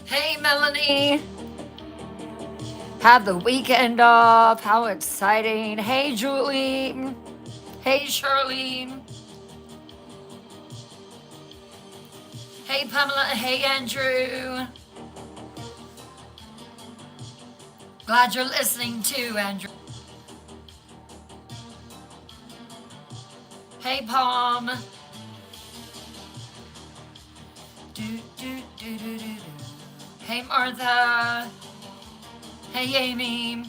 Hey, Melanie. Have the weekend off. How exciting. Hey, Julie. Hey, Shirley. Hey, Pamela. Hey, Andrew. Glad you're listening too, Andrew. Hey, Palm. Do, do, do, do, do, do. Hey, Martha. Hey, Amy.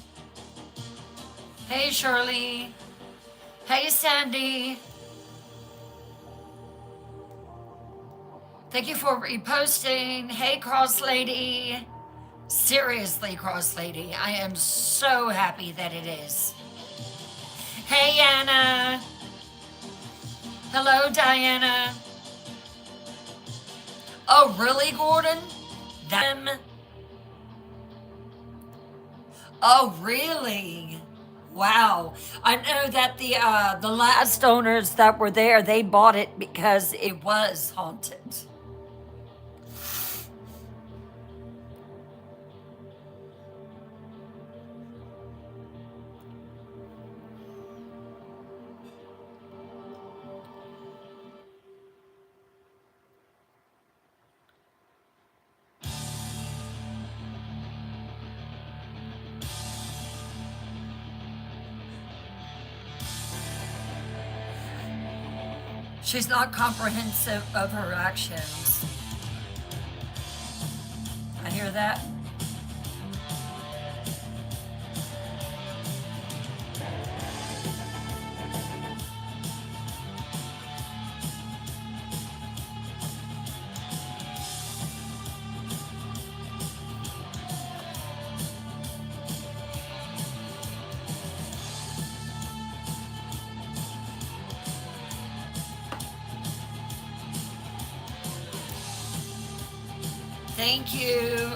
Hey, Shirley. Hey, Sandy. Thank you for reposting. Hey, Cross Lady. Seriously, Cross Lady, I am so happy that it is. Hey, Anna. Hello, Diana. Oh, really, Gordon? Them? Oh, really? Wow. I know that the last owners that were there, they bought it because it was haunted. She's not comprehensive of her actions. I hear that. Thank you.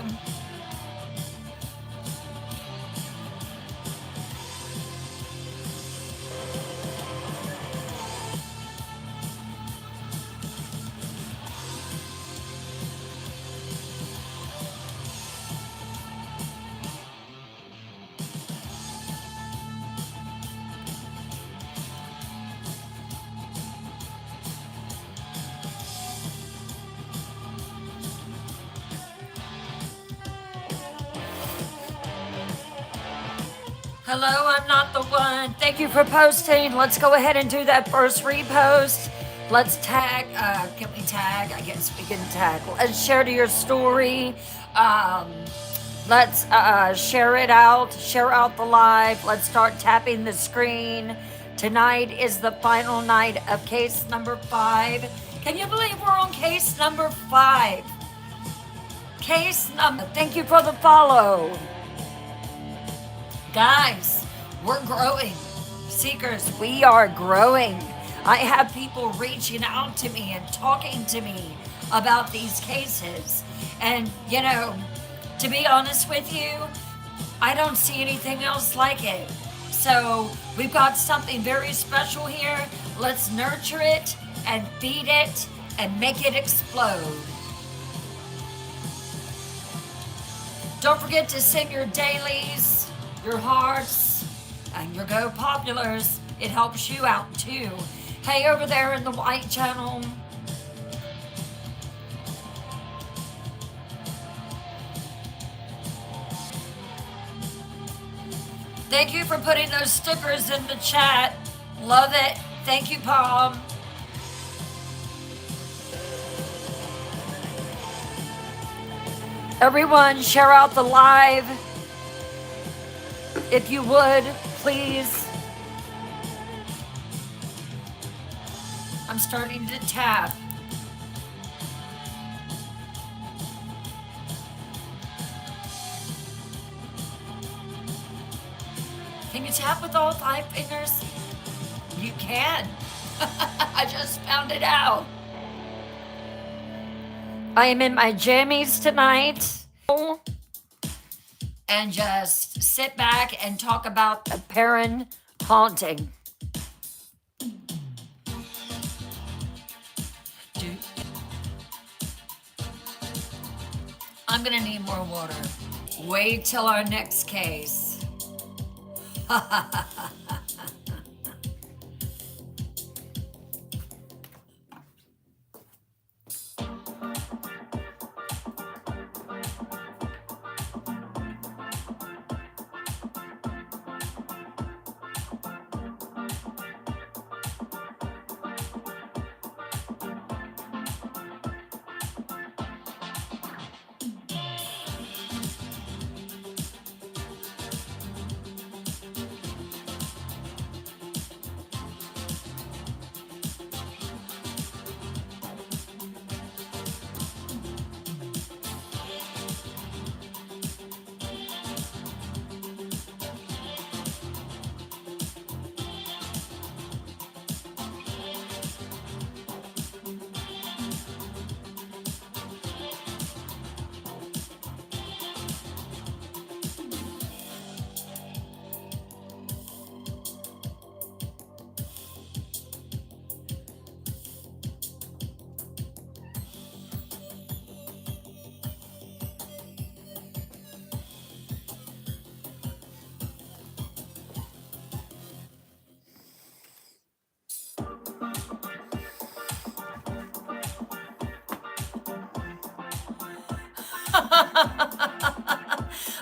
Hello, I'm not the one. Thank you for posting. Let's go ahead and do that first repost. Let's tag. Can we tag? I guess we can tag. Let's share to your story. Um, let's share it out. Share out the live. Let's start tapping the screen. Tonight is the final night of case number 5. Can you believe we're on case number 5? Case number. Thank you for the follow. Guys, we're growing. Seekers, we are growing. I have people reaching out to me and talking to me about these cases. And, you know, to be honest with you, I don't see anything else like it. So we've got something very special here. Let's nurture it and feed it and make it explode. Don't forget to sing your dailies, your hearts, and your go populars. It helps you out too. Hey, over there in the white channel. Thank you for putting those stickers in the chat. Love it. Thank you, Palm. Everyone, share out the live. If you would, please. I'm starting to tap. Can you tap with all 5 fingers? You can. I just found it out. I am in my jammies tonight. And just sit back and talk about the Perron haunting. I'm gonna need more water. Wait till our next case.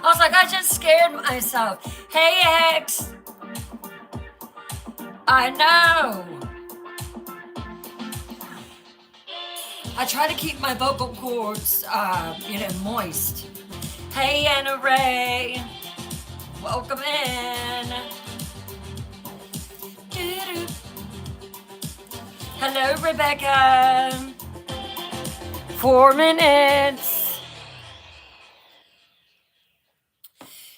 I was like, I just scared myself. Hey, X. I know. I try to keep my vocal cords, moist. Hey, Anna Ray. Welcome in. Doo-doo. Hello, Rebecca. 4 minutes.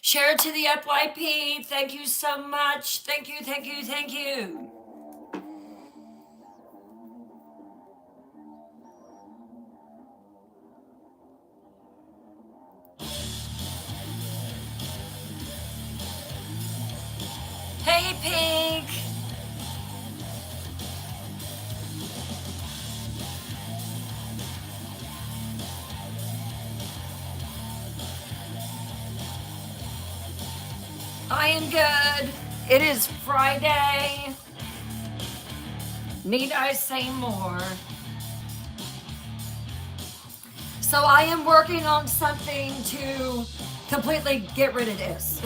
Share it to the FYP. Thank you so much. Thank you, thank you, thank you. Hey, Pink. I am good. It is Friday. Need I say more? So I am working on something to completely get rid of this.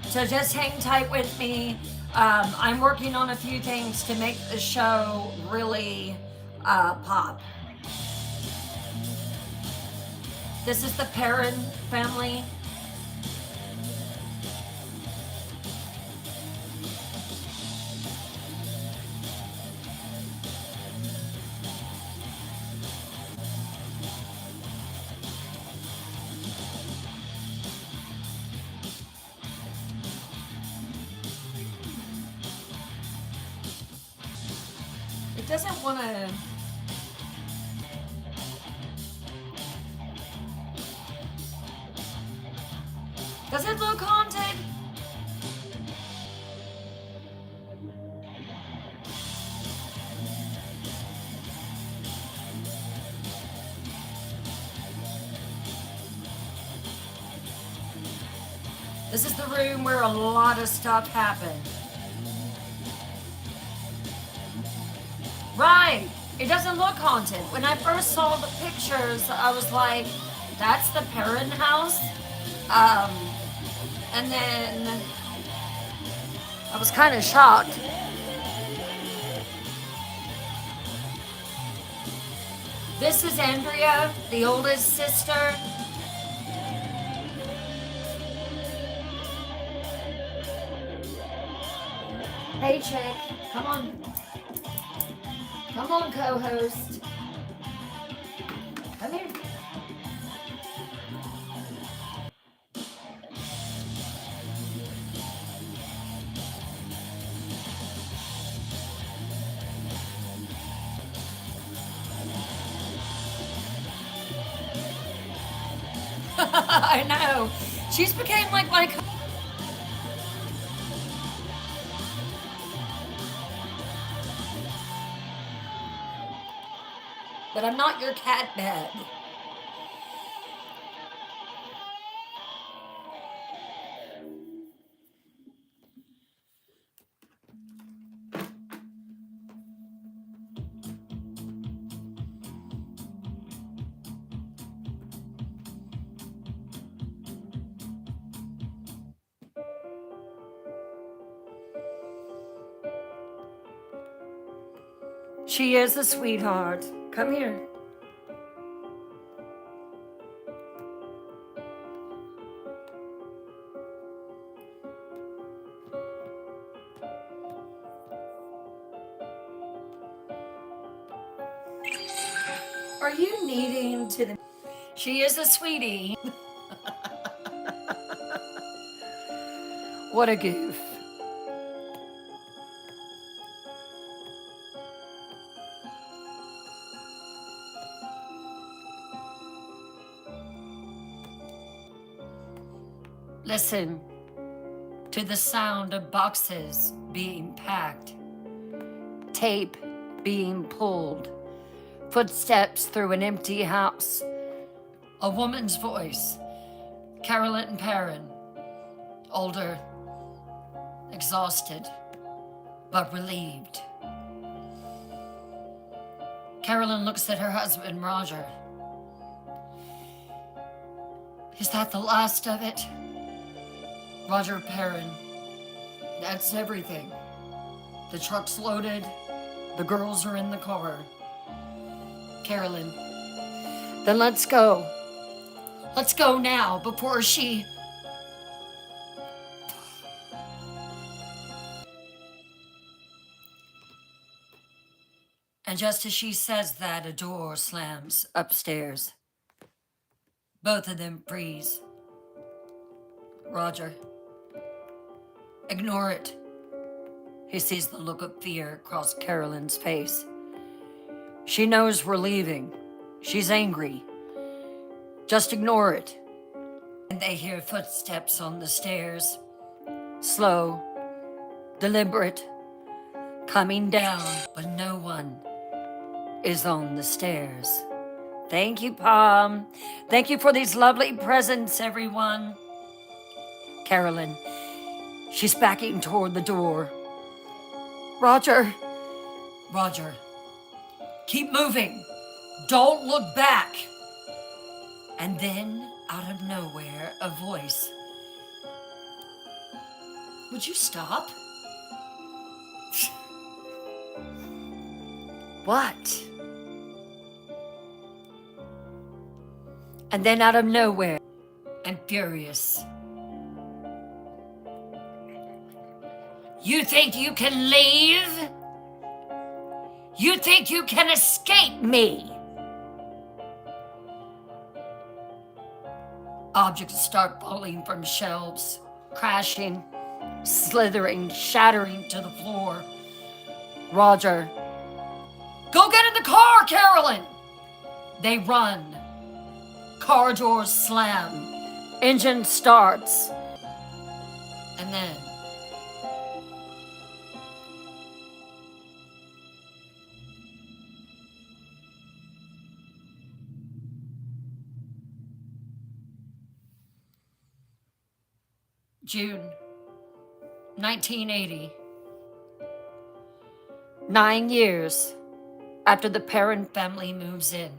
So just hang tight with me. I'm working on a few things to make the show really pop. This is the Perron family. It doesn't want to. Does it look haunted? This is the room where a lot of stuff happened. Right. It doesn't look haunted. When I first saw the pictures, I was like, that's the Perron house? And then I was kind of shocked. This is Andrea, the oldest sister. Hey, chick, come on. Come on, co-host. Come here. I know. She's became like my. But I'm not your cat bed. She is a sweetheart. Come here. Are you needing to? She is a sweetie. What a goof. Listen to the sound of boxes being packed, tape being pulled, footsteps through an empty house. A woman's voice, Carolyn Perron, older, exhausted, but relieved. Carolyn looks at her husband, Roger. Is that the last of it? Roger Perron, that's everything. The truck's loaded, the girls are in the car. Carolyn, then let's go. Let's go now before she... And just as she says that, a door slams upstairs. Both of them freeze. Roger, ignore it. He sees the look of fear across Carolyn's face. She knows we're leaving. She's angry. Just ignore it. And they hear footsteps on the stairs. Slow, deliberate, coming down, but no one is on the stairs. Thank you, Palm. Thank you for these lovely presents, everyone. Carolyn, she's backing toward the door. Roger. Roger, keep moving. Don't look back. And then, out of nowhere, a voice. Would you stop? What? And then out of nowhere, and furious. You think you can leave? You think you can escape me? Objects start falling from shelves, crashing, slithering, shattering to the floor. Roger, go get in the car, Carolyn! They run. Car doors slam. Engine starts. And then June 1980. 9 years after the Perron family moves in.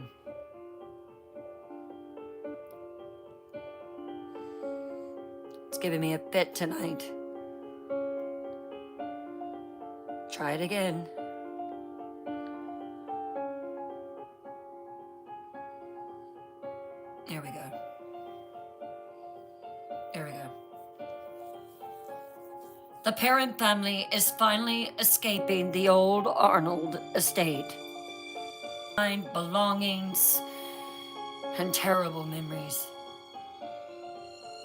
It's giving me a fit tonight. Try it again. There we go. There we go. The Perron family is finally escaping the old Arnold estate. Find belongings and terrible memories.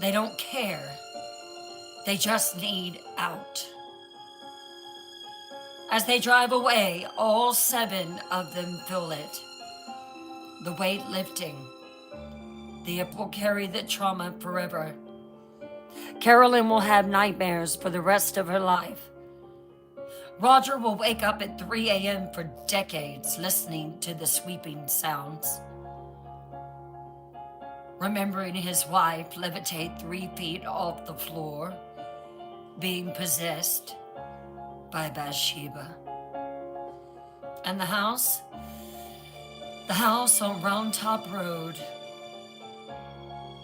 They don't care. They just need out. As they drive away, all 7 of them feel it. The weight lifting. It will carry the trauma forever. Carolyn will have nightmares for the rest of her life. Roger will wake up at 3 a.m. for decades listening to the sweeping sounds. Remembering his wife levitate 3 feet off the floor, being possessed by Bathsheba. And the house on Round Top Road,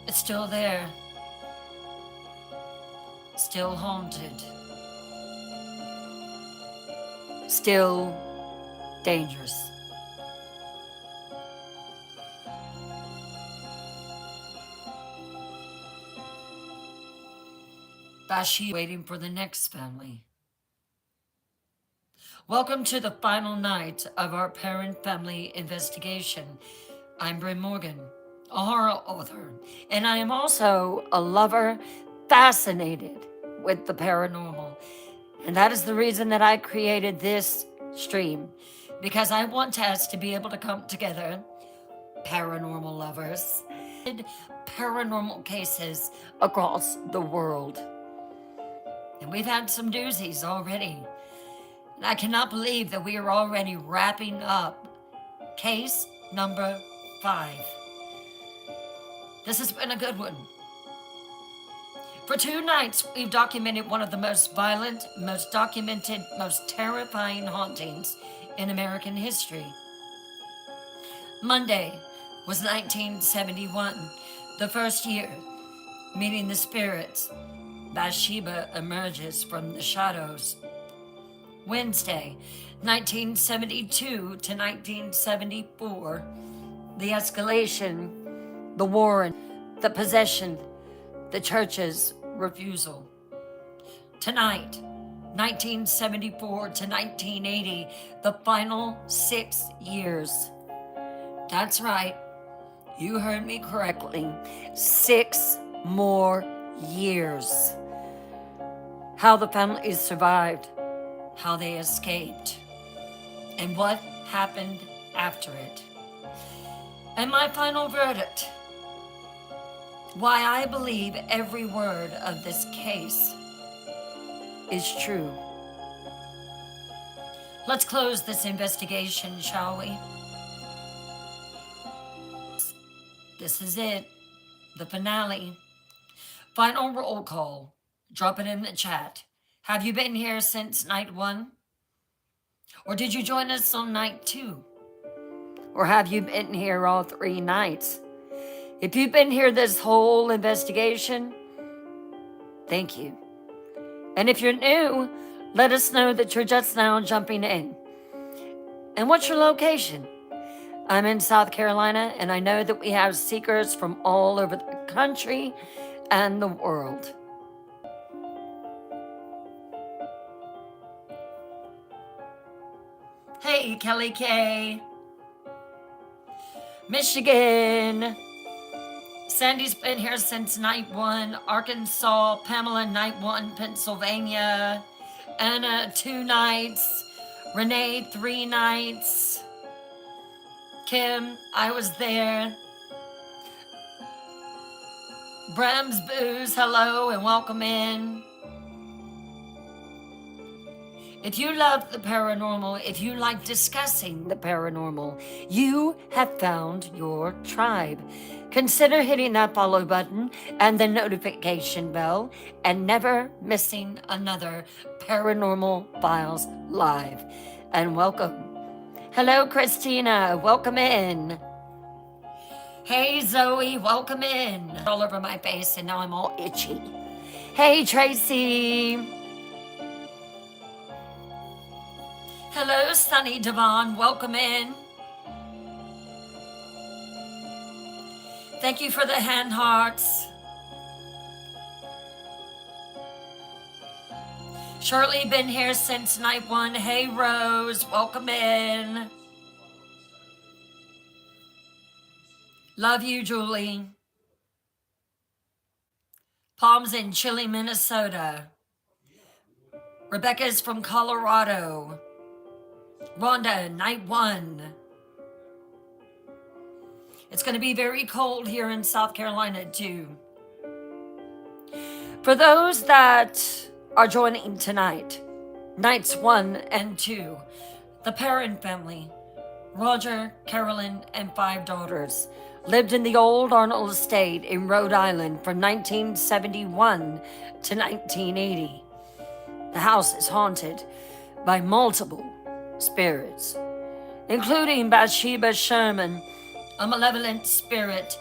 it's still there. Still haunted. Still dangerous. Bathsheba waiting for the next family. Welcome to the final night of our Perron family investigation. I'm Bryn Morgan, a horror author, and I am also a lover fascinated with the paranormal. And that is the reason that I created this stream, because I want us to be able to come together, paranormal lovers, paranormal cases across the world. And we've had some doozies already. And I cannot believe that we are already wrapping up case number 5. This has been a good one. For 2 nights, we've documented one of the most violent, most documented, most terrifying hauntings in American history. Monday was 1971, the first year, meeting the spirits. Bathsheba emerges from the shadows. Wednesday, 1972 to 1974, the escalation, the war, the possession, the church's refusal. Tonight, 1974 to 1980, the final 6 years. That's right, you heard me correctly, 6 more years. How the families survived, how they escaped, and what happened after it. And my final verdict, why I believe every word of this case is true. Let's close this investigation, shall we? This is it, the finale. Final roll call. Drop it in the chat. Have you been here since night 1? Or did you join us on night 2? Or have you been here all 3 nights? If you've been here this whole investigation, thank you. And if you're new, let us know that you're just now jumping in. And what's your location? I'm in South Carolina, and I know that we have seekers from all over the country and the world. Hey, Kelly K. Michigan. Sandy's been here since night 1. Arkansas. Pamela, night 1. Pennsylvania. Anna, 2 nights. Renee, 3 nights. Kim, I was there. Bram's Booze, hello and welcome in. If you love the paranormal, if you like discussing the paranormal, you have found your tribe. Consider hitting that follow button and the notification bell and never missing another Paranormal Files Live. And welcome. Hello, Christina. Welcome in. Hey, Zoe. Welcome in. All over my face and now I'm all itchy. Hey, Tracy. Hello, Sunny Devon. Welcome in. Thank you for the hand hearts. Shirley, been here since night 1. Hey, Rose. Welcome in. Love you, Julie. Palms in chilly, Minnesota. Rebecca's from Colorado. Rhonda, night 1. It's going to be very cold here in South Carolina, too. For those that are joining tonight, nights 1 and 2, the Perron family, Roger, Carolyn, and 5 daughters, lived in the old Arnold estate in Rhode Island from 1971 to 1980. The house is haunted by multiple spirits, including Bathsheba Sherman, a malevolent spirit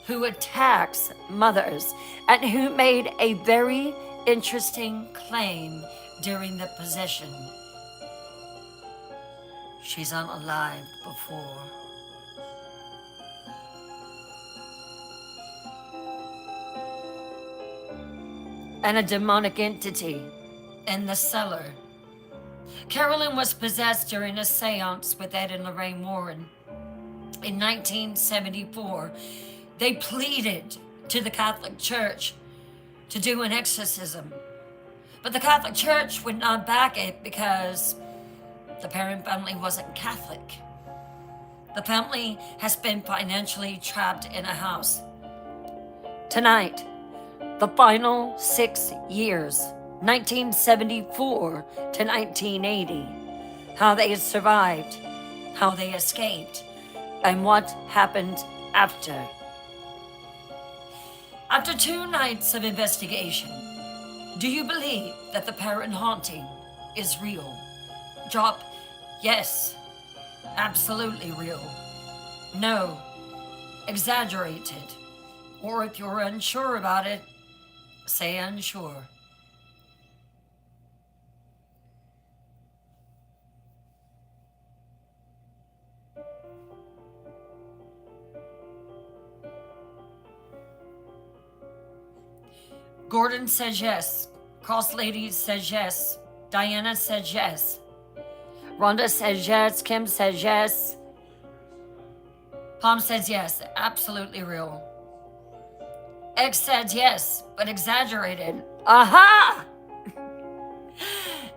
who attacks mothers and who made a very interesting claim during the possession. she's unalived before. And a demonic entity in the cellar. Carolyn was possessed during a seance with Ed and Lorraine Warren in 1974. They pleaded to the Catholic Church to do an exorcism, but the Catholic Church would not back it because the Perron family wasn't Catholic. The family has been financially trapped in a house. Tonight, the final 6 years, 1974 to 1980, how they survived, how they escaped, and what happened after. After 2 nights of investigation, do you believe that the Perron haunting is real? Drop yes, absolutely real. No, exaggerated. Or if you're unsure about it, say unsure. Gordon says yes. Cross Lady says yes. Diana says yes. Rhonda says yes. Kim says yes. Palm says yes. Absolutely real. X says yes, but exaggerated. Aha!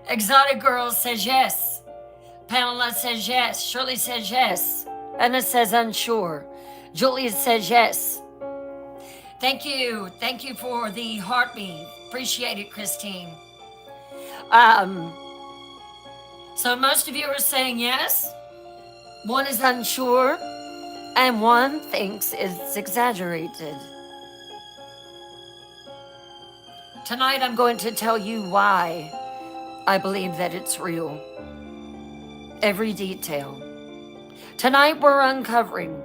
Exotic Girl says yes. Pamela says yes. Shirley says yes. Anna says unsure. Julia says yes. Thank you. Thank you for the heartbeat. Appreciate it, Christine. So most of you are saying yes. One is unsure, and one thinks it's exaggerated. Tonight I'm going to tell you why I believe that it's real. Every detail. Tonight we're uncovering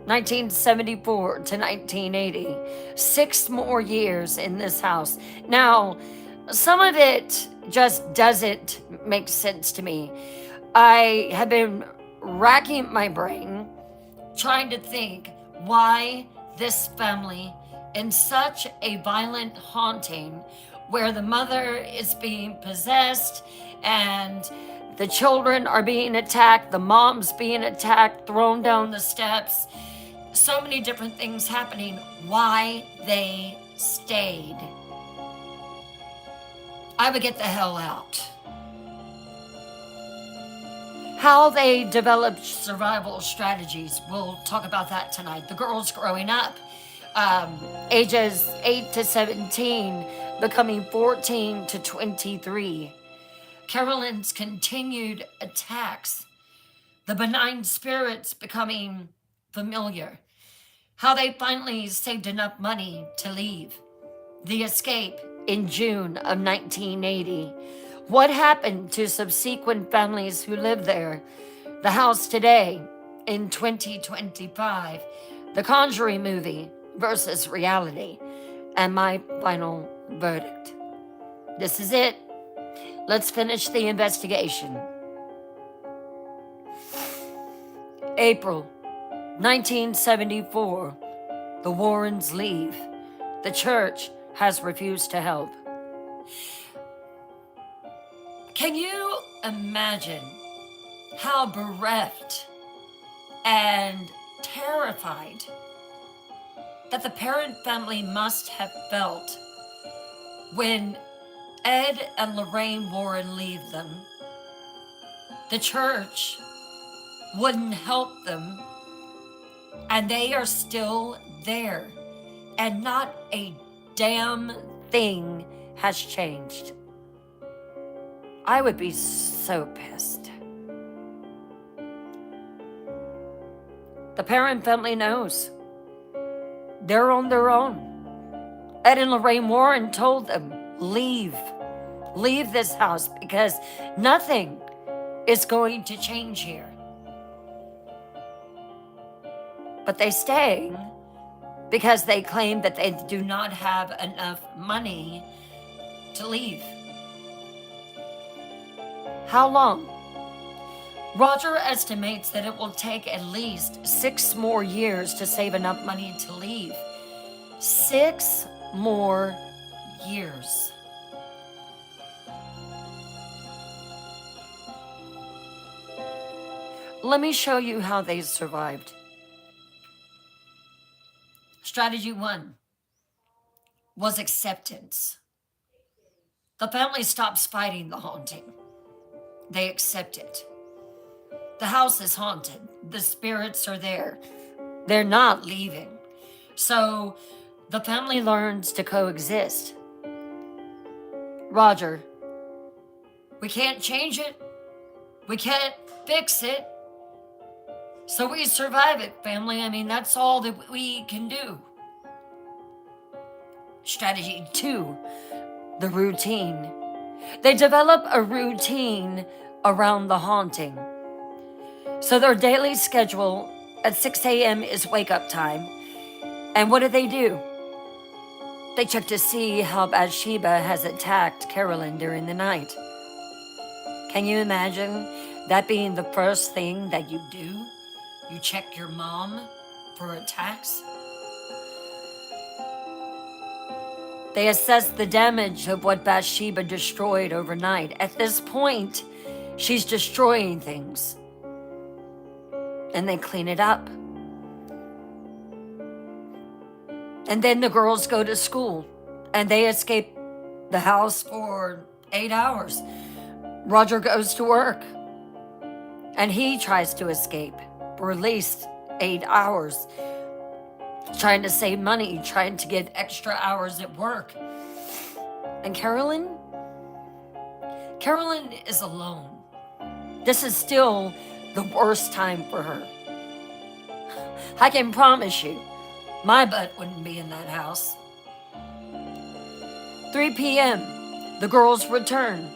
1974 to 1980. 6 more years in this house. Now, some of it just doesn't make sense to me. I have been racking my brain trying to think why this family in such a violent haunting where the mother is being possessed and the children are being attacked, the mom's being attacked, thrown down the steps, so many different things happening, why they stayed. I would get the hell out. How they developed survival strategies, we'll talk about that tonight. The girls growing up, ages 8 to 17, becoming 14 to 23. Carolyn's continued attacks, the benign spirits becoming familiar, how they finally saved enough money to leave, the escape in June of 1980, what happened to subsequent families who lived there, the house today in 2025, the Conjuring movie versus reality, and my final verdict. This is it. Let's finish the investigation. April 1974, the Warrens leave. The church has refused to help. Can you imagine how bereft and terrified that the Perron family must have felt when Ed and Lorraine Warren leave them? The church wouldn't help them, and they are still there, and not a damn thing has changed. I would be so pissed. The Perron family knows. They're on their own. Ed and Lorraine Warren told them, leave. Leave this house because nothing is going to change here. But they stay because they claim that they do not have enough money to leave. How long Roger estimates that it will take at least 6 more years to save enough money to leave. 6 more years. Let me show you how they survived. Strategy 1 was acceptance. The family stops fighting the haunting. They accept it. The house is haunted. The spirits are there. They're not leaving. So the family learns to coexist. Roger, we can't change it. We can't fix it. So we survive it, family. I mean, that's all that we can do. Strategy 2, the routine. They develop a routine around the haunting. So their daily schedule at 6 a.m. is wake up time. And what do? They check to see how Bathsheba has attacked Carolyn during the night. Can you imagine that being the first thing that you do? You check your mom for attacks? They assess the damage of what Bathsheba destroyed overnight. At this point, she's destroying things. And they clean it up. And then the girls go to school and they escape the house for 8 hours. Roger goes to work and he tries to escape for at least 8 hours, trying to save money, trying to get extra hours at work. And Carolyn is alone. This is still the worst time for her. I can promise you, my butt wouldn't be in that house. 3 p.m., the girls return.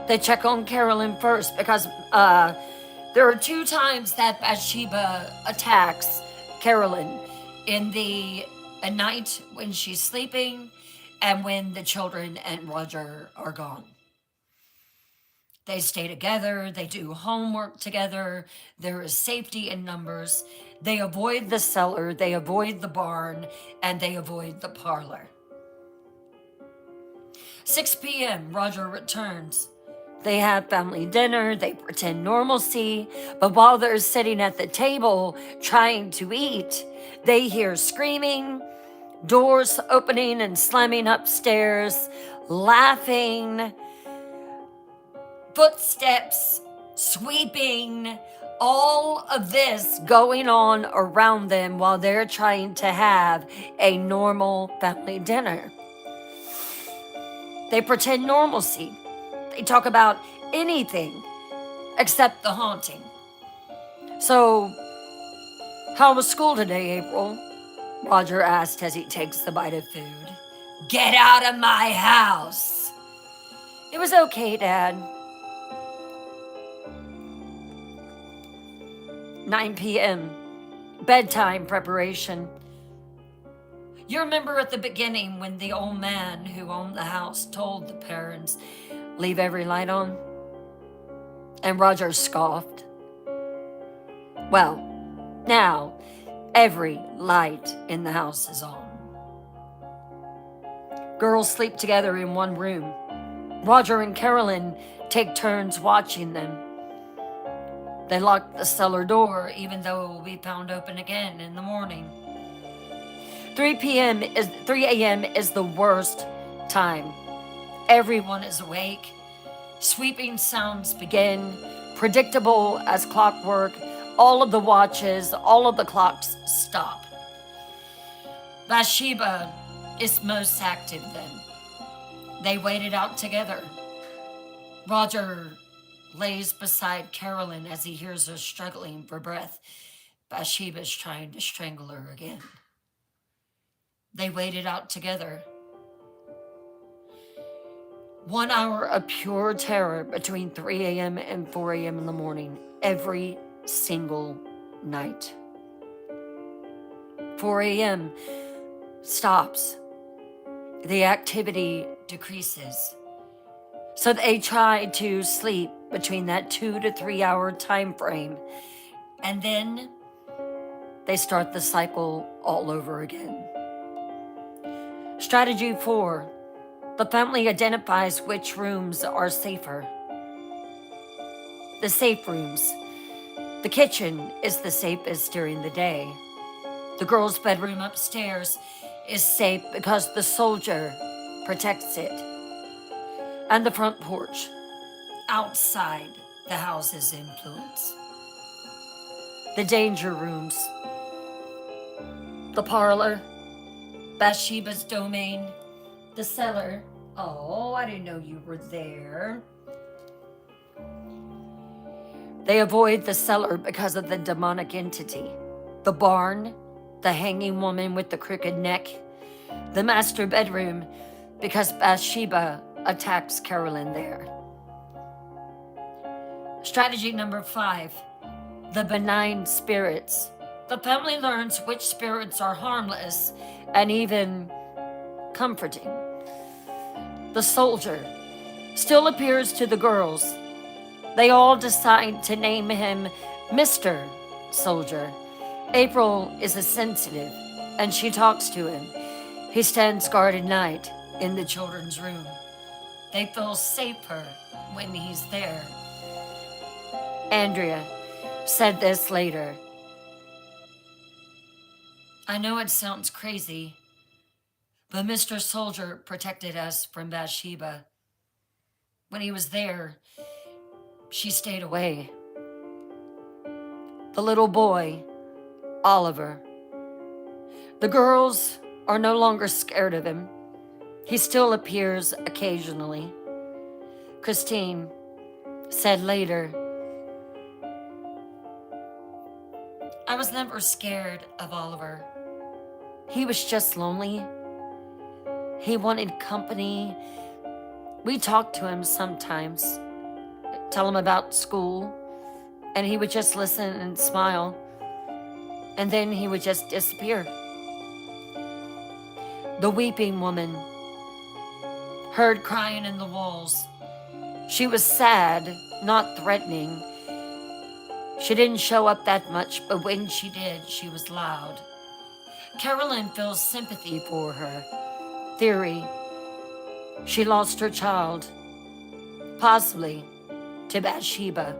They check on Carolyn first because there are 2 times that Bathsheba attacks Carolyn at night when she's sleeping and when the children and Roger are gone. They stay together, they do homework together, there is safety in numbers. They avoid the cellar, they avoid the barn, and they avoid the parlor. 6 p.m., Roger returns. They have family dinner, they pretend normalcy, but while they're sitting at the table trying to eat, they hear screaming, doors opening and slamming upstairs, laughing, footsteps, sweeping, all of this going on around them while they're trying to have a normal family dinner. They pretend normalcy. They talk about anything except the haunting. So, how was school today, April? Roger asked as he takes the bite of food. Get out of my house. It was okay, Dad. 9 p.m. Bedtime preparation. You remember at the beginning when the old man who owned the house told the parents, leave every light on? And Roger scoffed. Well, now every light in the house is on. Girls sleep together in one room. Roger and Carolyn take turns watching them. They lock the cellar door even though it will be found open again in the morning. 3 a.m. is the worst time. Everyone is awake. Sweeping sounds begin, predictable as clockwork. All of the watches, all of the clocks stop. Bathsheba is most active then. They wait it out together. Roger lays beside Carolyn as he hears her struggling for breath. Bathsheba's trying to strangle her again. They wait it out together. 1 hour of pure terror between 3 a.m. and 4 a.m. in the morning, every single night. 4 a.m. stops. The activity decreases. So they try to sleep between that 2 to 3 hour time frame. And then they start the cycle all over again. Strategy 4. The family identifies which rooms are safer. The safe rooms. The kitchen is the safest during the day. The girl's bedroom upstairs is safe because the soldier protects it. And the front porch, outside the house's influence. The danger rooms. The parlor, Bathsheba's domain, the cellar. Oh, I didn't know you were there. They avoid the cellar because of the demonic entity. The barn, the hanging woman with the crooked neck. The master bedroom, because Bathsheba attacks Carolyn there. Strategy number 5, the benign spirits. The family learns which spirits are harmless and even comforting. The soldier still appears to the girls. They all decide to name him Mr. Soldier. April is a sensitive, and she talks to him. He stands guard at night in the children's room. They feel safer when he's there. Andrea said this later. I know it sounds crazy, but Mr. Soldier protected us from Bathsheba. When he was there, she stayed away. The little boy, Oliver. The girls are no longer scared of him. He still appears occasionally. Christine said later, I was never scared of Oliver. He was just lonely. He wanted company. We talked to him sometimes, tell him about school, and he would just listen and smile, and then he would just disappear. The weeping woman heard crying in the walls. She was sad, not threatening. She didn't show up that much, but when she did, she was loud. Carolyn feels sympathy for her. Theory, she lost her child, possibly to Bathsheba.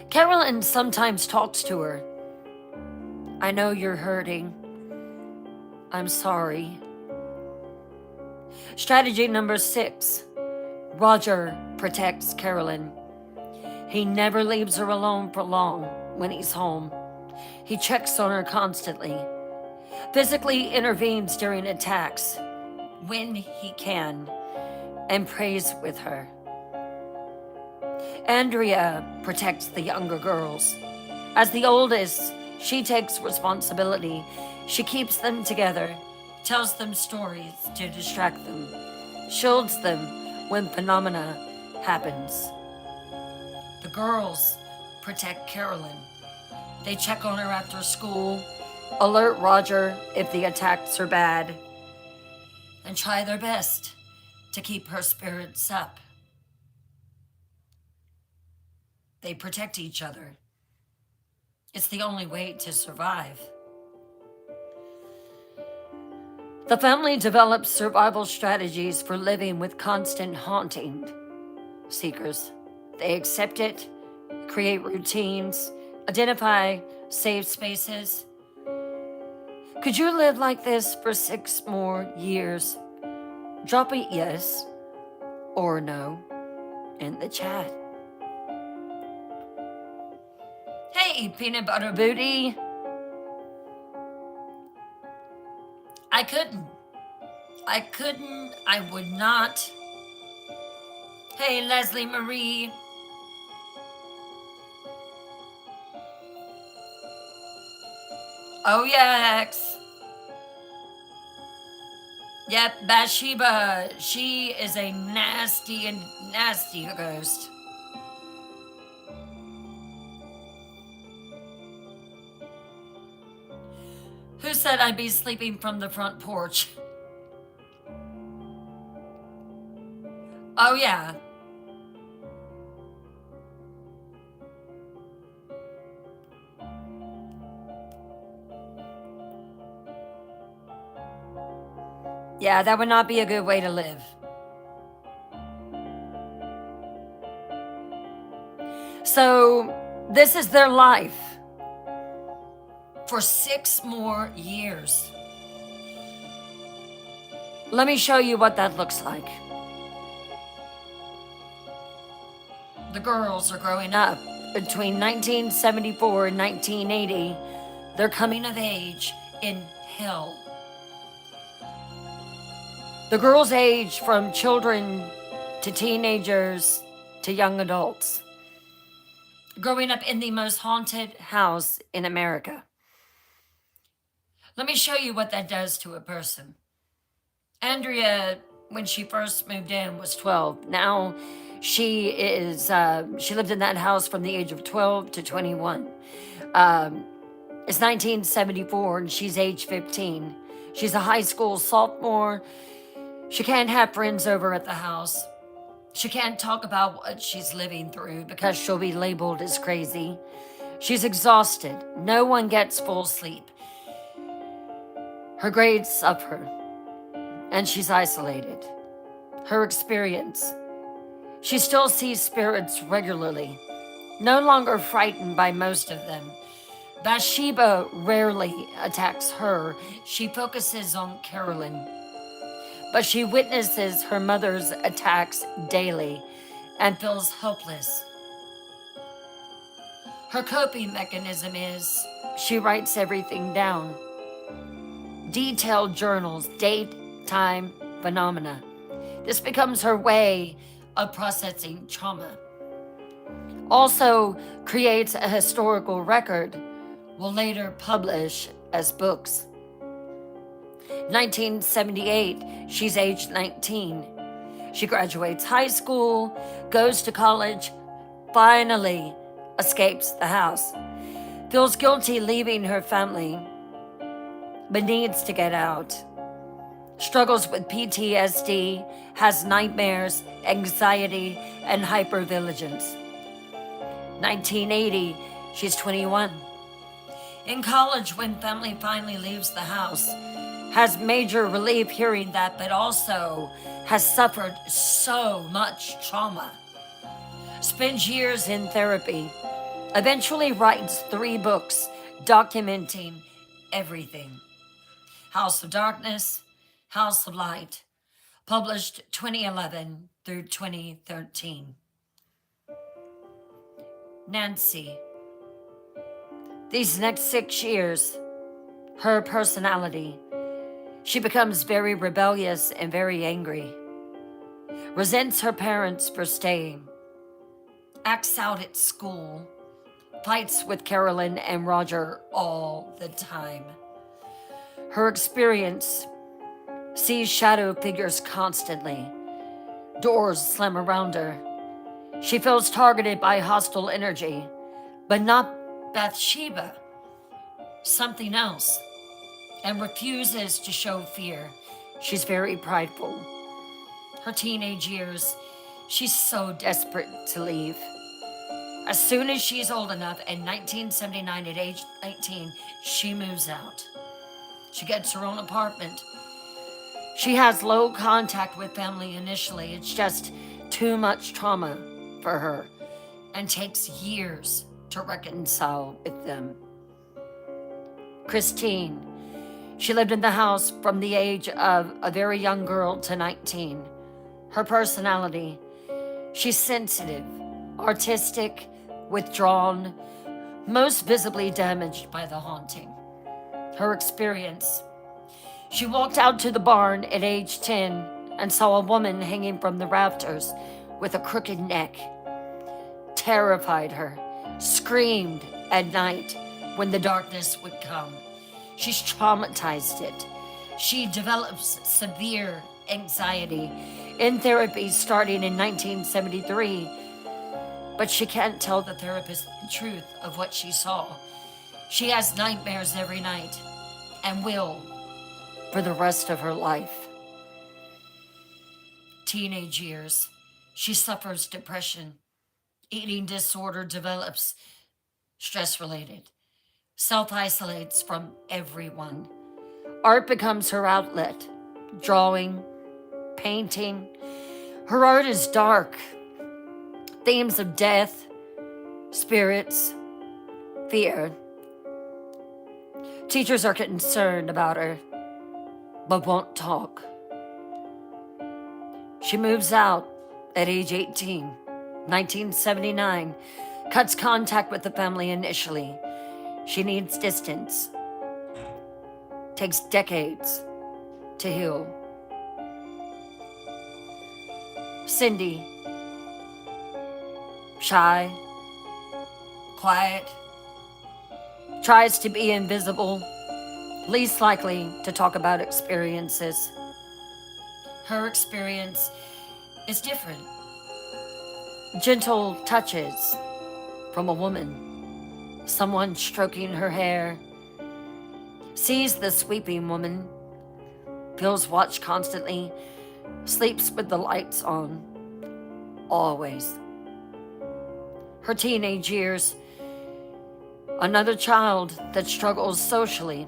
Carolyn sometimes talks to her. I know you're hurting. I'm sorry. Strategy number 6. Roger protects Carolyn. He never leaves her alone for long when he's home. He checks on her constantly, physically intervenes during attacks when he can, and prays with her. Andrea protects the younger girls. As the oldest, she takes responsibility. She keeps them together, tells them stories to distract them, shields them when phenomena happens. The girls protect Carolyn. They check on her after school, alert Roger if the attacks are bad, and try their best to keep her spirits up. They protect each other. It's the only way to survive. The family develops survival strategies for living with constant haunting seekers. They accept it, create routines, identify safe spaces. Could you live like this for 6 more years? Drop a yes or no in the chat. Hey, Peanut Butter Booty. I would not. Hey, Leslie Marie. Oh, yeah, X. Yep, Bathsheba. She is a nasty ghost. Who said I'd be sleeping from the front porch? Oh, yeah. Yeah, that would not be a good way to live. So, this is their life for 6 more years. Let me show you what that looks like. The girls are growing up between 1974 and 1980. They're coming of age in hell. The girls age from children to teenagers to young adults, growing up in the most haunted house in America. Let me show you what that does to a person. Andrea, when she first moved in, was 12. Now she lived in that house from the age of 12 to 21. It's 1974 and she's age 15. She's a high school sophomore. She can't have friends over at the house. She can't talk about what she's living through because she'll be labeled as crazy. She's exhausted. No one gets full sleep. Her grades suffer, and she's isolated. Her experience: she still sees spirits regularly, no longer frightened by most of them. Bathsheba rarely attacks her. She focuses on Carolyn, but she witnesses her mother's attacks daily and feels helpless. Her coping mechanism is she writes everything down. Detailed journals, date, time, phenomena. This becomes her way of processing trauma. Also creates a historical record will later publish as books. 1978, she's age 19. She graduates high school, goes to college, finally escapes the house, feels guilty leaving her family, but needs to get out. Struggles with PTSD, has nightmares, anxiety, and hypervigilance. 1980, she's 21. In college, when family finally leaves the house, has major relief hearing that, but also has suffered so much trauma. Spends years in therapy, eventually writes 3 books documenting everything. House of Darkness, House of Light, published 2011 through 2013. Nancy. These next 6 years, her personality: she becomes very rebellious and very angry, resents her parents for staying, acts out at school, fights with Carolyn and Roger all the time. Her experience: sees shadow figures constantly, doors slam around her. She feels targeted by hostile energy, but not Bathsheba, something else, and refuses to show fear. She's very prideful. Her teenage years: she's so desperate to leave. As soon as she's old enough, in 1979, at age 19, she moves out. She gets her own apartment. She has low contact with family initially. It's just too much trauma for her and takes years to reconcile with them. Christine. She lived in the house from the age of a very young girl to 19. Her personality: she's sensitive, artistic, withdrawn, most visibly damaged by the haunting. Her experience: she walked out to the barn at age 10 and saw a woman hanging from the rafters with a crooked neck. Terrified her, screamed at night when the darkness would come. She's traumatized it. She develops severe anxiety in therapy starting in 1973, but she can't tell the therapist the truth of what she saw. She has nightmares every night and will for the rest of her life. Teenage years: She suffers depression. Eating disorder develops, stress related. Self isolates from everyone. Art becomes her outlet. Drawing, painting. Her art is dark. Themes of death, spirits, fear. Teachers are concerned about her, but won't talk. She moves out at age 18, 1979, cuts contact with the family initially. She needs distance. Takes decades to heal. Cindy, shy, quiet, tries to be invisible, least likely to talk about experiences. Her experience is different. Gentle touches from a woman, someone stroking her hair, sees the sweeping woman, feels watched constantly, sleeps with the lights on, always. Her teenage years, another child that struggles socially,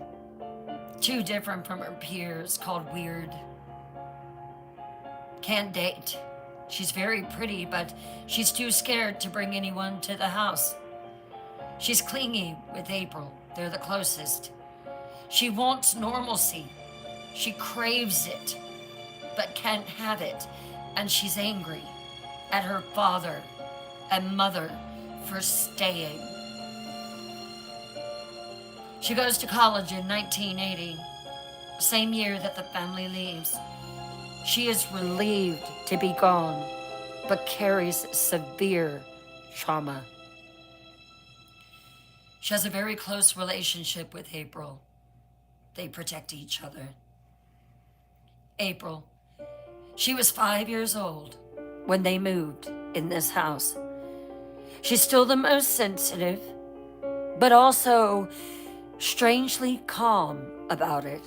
too different from her peers, called weird. Can't date. She's very pretty, but she's too scared to bring anyone to the house. She's clingy with April. They're the closest. She wants normalcy. She craves it, but can't have it. And she's angry at her father and mother for staying. She goes to college in 1980, same year that the family leaves. She is relieved to be gone, but carries severe trauma. She has a very close relationship with April. They protect each other. April, she was 5 years old when they moved in this house. She's still the most sensitive, but also strangely calm about it.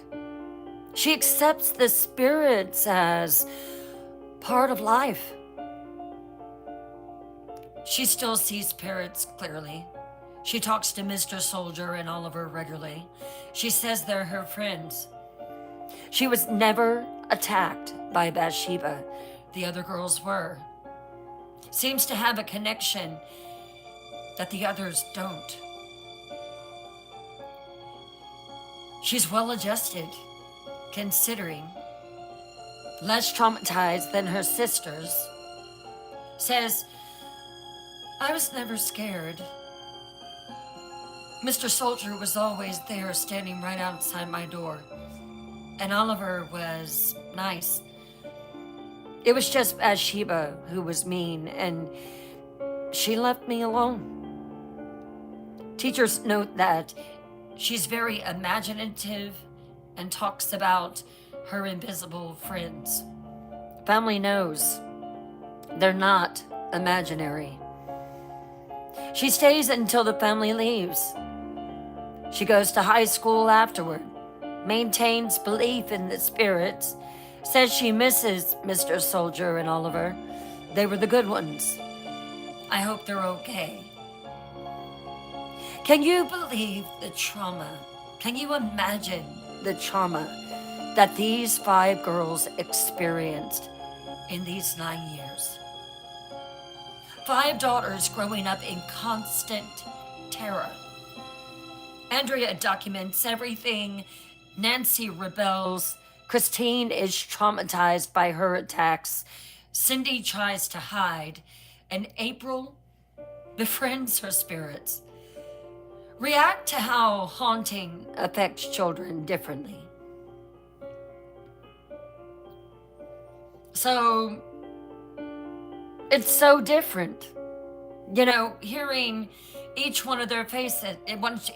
She accepts the spirits as part of life. She still sees spirits clearly. She talks to Mr. Soldier and Oliver regularly. She says they're her friends. She was never attacked by Bathsheba. The other girls were. Seems to have a connection that the others don't. She's well adjusted, considering, less traumatized than her sisters. Says, I was never scared. Mr. Soldier was always there, standing right outside my door. And Oliver was nice. It was just Bathsheba who was mean, and she left me alone. Teachers note that she's very imaginative and talks about her invisible friends. Family knows they're not imaginary. She stays until the family leaves. She goes to high school afterward, maintains belief in the spirits, says she misses Mr. Soldier and Oliver. They were the good ones. I hope they're okay. Can you believe the trauma? Can you imagine the trauma that these 5 girls experienced in these 9 years? 5 daughters growing up in constant terror. Andrea documents everything. Nancy rebels. Christine is traumatized by her attacks. Cindy tries to hide. And April befriends her spirits. React to how haunting affects children differently. So, it's so different. You know, hearing each one of their faces,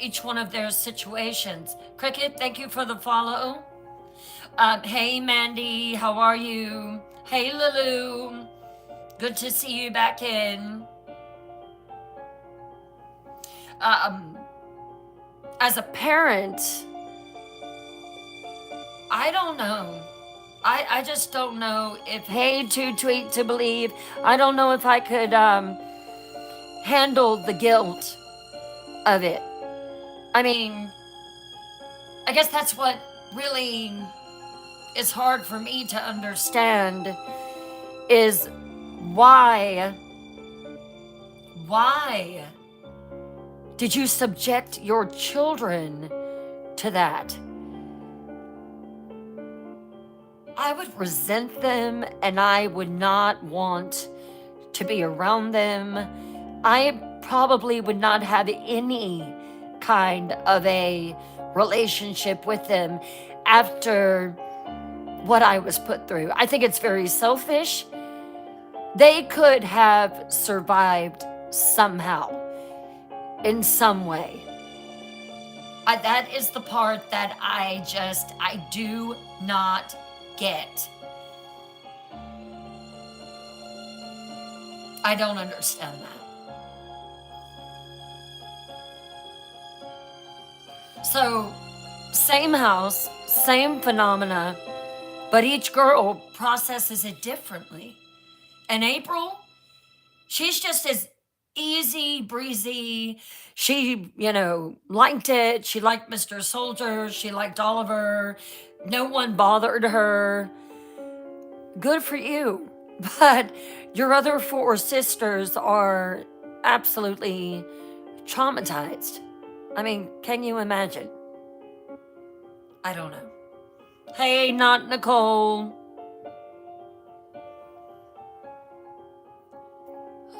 each one of their situations. Cricket, thank you for the follow. Hey, Mandy, how are you? Hey, Lulu. Good to see you back in. As a parent, I don't know I just don't know if, hey, too tweet to believe, I don't know if I could handle the guilt of it. I mean, I guess that's what really is hard for me to understand is why, why did you subject your children to that? I would resent them and I would not want to be around them. I probably would not have any kind of a relationship with them after what I was put through. I think it's very selfish. They could have survived somehow, in some way. That is the part that I do not get. I don't understand that. So, same house, same phenomena, but each girl processes it differently. And April, she's just as easy breezy. She, liked it. She liked Mr. Soldier. She liked Oliver. No one bothered her. Good for you. But your other four sisters are absolutely traumatized. I mean, can you imagine? I don't know. Hey, not Nicole.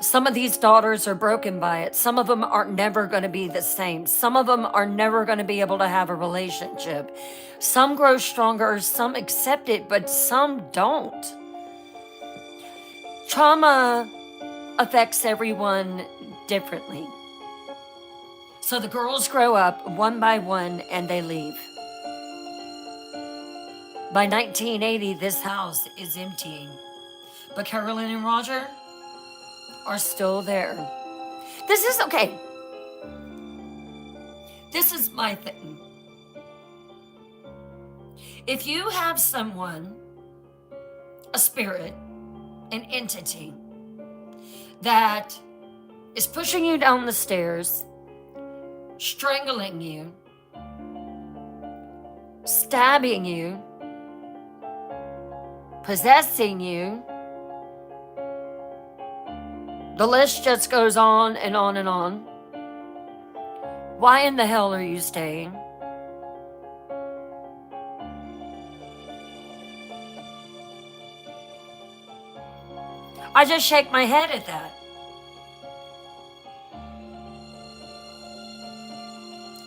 Some of these daughters are broken by it. Some of them are never going to be the same. Some of them are never going to be able to have a relationship. Some grow stronger, some accept it, but some don't. Trauma affects everyone differently. So the girls grow up one by one and they leave. By 1980, this house is emptying. But Carolyn and Roger are still there. This is okay. This is my thing. If you have someone, a spirit, an entity that is pushing you down the stairs, strangling you, stabbing you, possessing you, the list just goes on and on and on. Why in the hell are you staying? I just shake my head at that.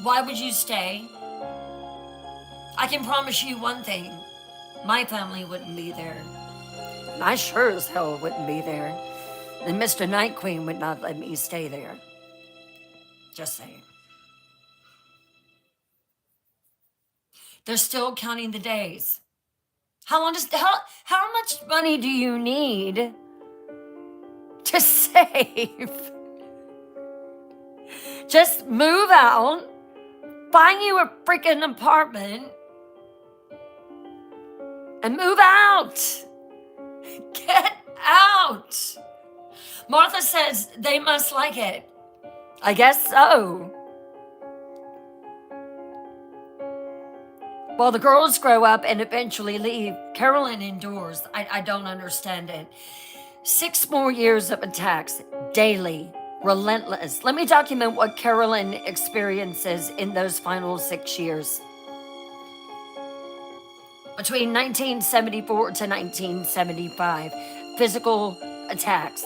Why would you stay? I can promise you one thing. My family wouldn't be there. And I sure as hell wouldn't be there. And Mr. Night Queen would not let me stay there. Just saying. They're still counting the days. How much money do you need to save? Just move out, find you a freaking apartment, and move out. Get out. Martha says they must like it. I guess so. While the girls grow up and eventually leave, Carolyn endures. I don't understand it. 6 more years of attacks, daily, relentless. Let me document what Carolyn experiences in those final 6 years. Between 1974 to 1975, physical attacks.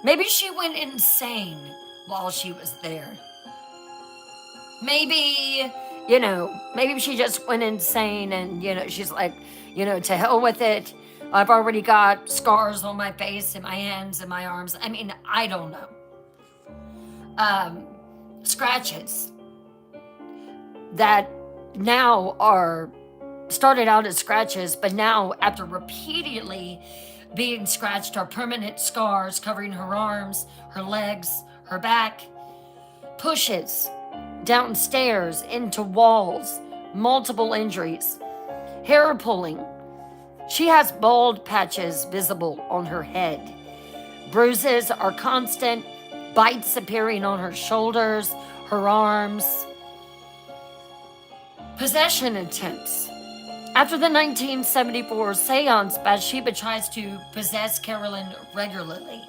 Maybe she went insane while she was there. Maybe she just went insane and, she's like, to hell with it. I've already got scars on my face and my hands and my arms. I mean, I don't know. Scratches that now are started out as scratches, but now after repeatedly being scratched are permanent scars covering her arms, her legs, her back, pushes downstairs into walls, multiple injuries, hair pulling, She has bald patches visible on her head. Bruises are constant, bites appearing on her shoulders, her arms. Possession attempts. After the 1974 seance, Bathsheba tries to possess Carolyn regularly.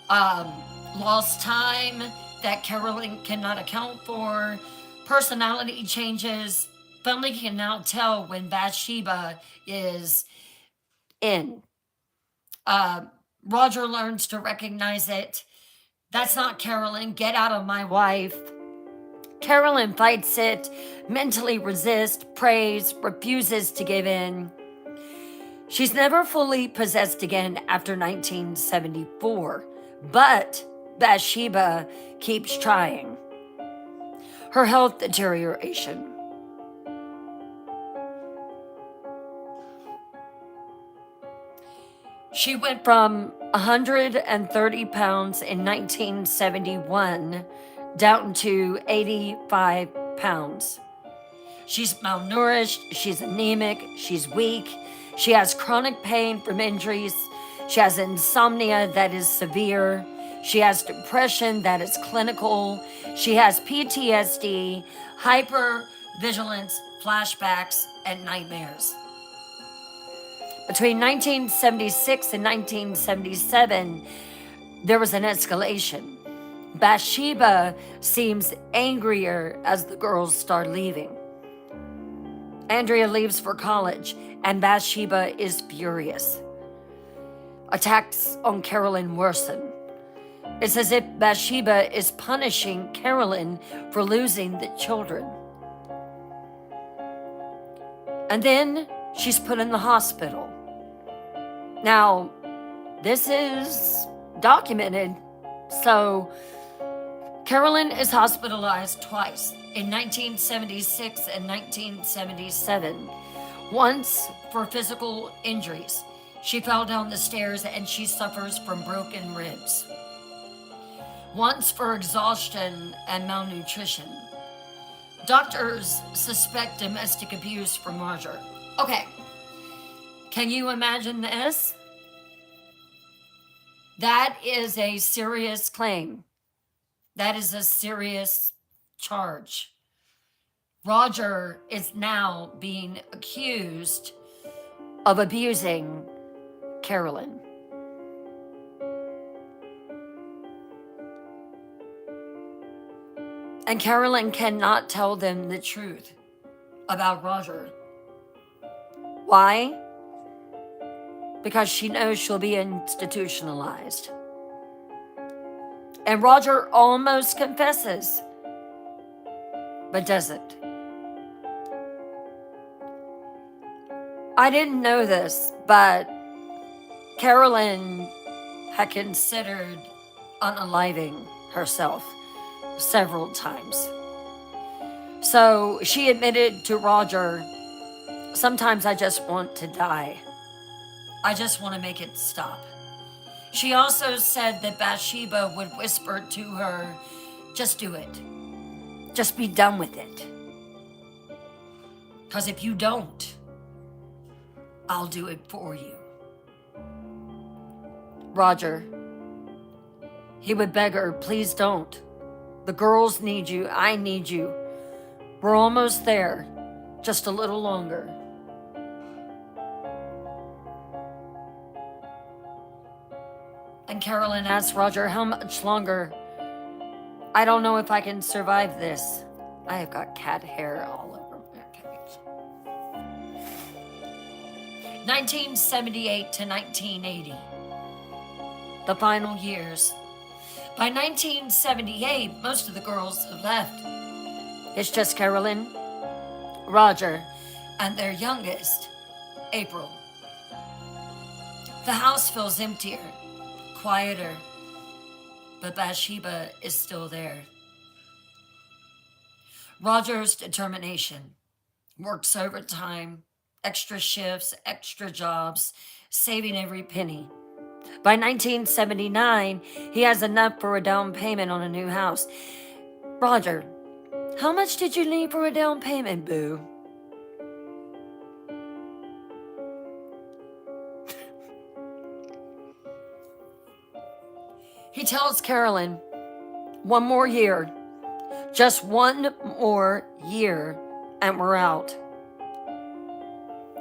Um, Lost time that Carolyn cannot account for, personality changes. Family can now tell when Bathsheba is in. Uh, Roger learns to recognize it. That's not Carolyn. Get out of my wife. Carolyn fights it, mentally resists, prays, refuses to give in. She's never fully possessed again after 1974, but Bathsheba keeps trying. Her health deterioration. She went from 130 pounds in 1971 down to 85 pounds. She's malnourished, she's anemic, she's weak, she has chronic pain from injuries, she has insomnia that is severe, she has depression that is clinical, she has PTSD, hypervigilance, flashbacks, and nightmares. Between 1976 and 1977, there was an escalation. Bathsheba seems angrier as the girls start leaving. Andrea leaves for college, and Bathsheba is furious. Attacks on Carolyn worsen. It's as if Bathsheba is punishing Carolyn for losing the children. And then she's put in the hospital. Now, this is documented, so Carolyn is hospitalized twice, in 1976 and 1977. Once for physical injuries. She fell down the stairs and she suffers from broken ribs. Once for exhaustion and malnutrition. Doctors suspect domestic abuse from Roger. Okay, can you imagine this? That is a serious claim. That is a serious charge. Roger is now being accused of abusing Carolyn. And Carolyn cannot tell them the truth about Roger. Why? Because she knows she'll be institutionalized. And Roger almost confesses, but doesn't. I didn't know this, but Carolyn had considered unaliving herself several times. So she admitted to Roger, sometimes I just want to die. I just want to make it stop. She also said that Bathsheba would whisper to her, just do it. Just be done with it. Because if you don't, I'll do it for you. Roger, he would beg her, please don't. The girls need you. I need you. We're almost there. Just a little longer. And Carolyn asked Roger, how much longer? I don't know if I can survive this. I have got cat hair all over my face. 1978 to 1980. The final years. By 1978, most of the girls have left. It's just Carolyn, Roger, and their youngest, April. The house feels emptier, quieter, but Bathsheba is still there. Roger's determination, works overtime, extra shifts, extra jobs, saving every penny. By 1979, he has enough for a down payment on a new house. Roger, how much did you need for a down payment, boo? He tells Carolyn, one more year, just one more year, and we're out.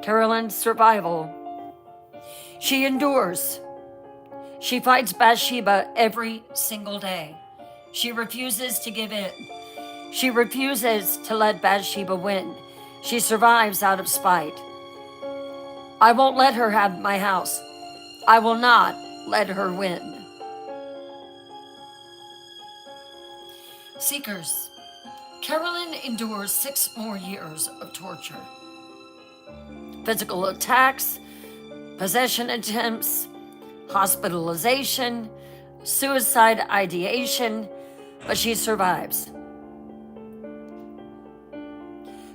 Carolyn's survival. She endures. She fights Bathsheba every single day. She refuses to give in. She refuses to let Bathsheba win. She survives out of spite. I won't let her have my house. I will not let her win. Seekers. Carolyn endures 6 more years of torture. Physical attacks, possession attempts, hospitalization, suicide ideation, but she survives.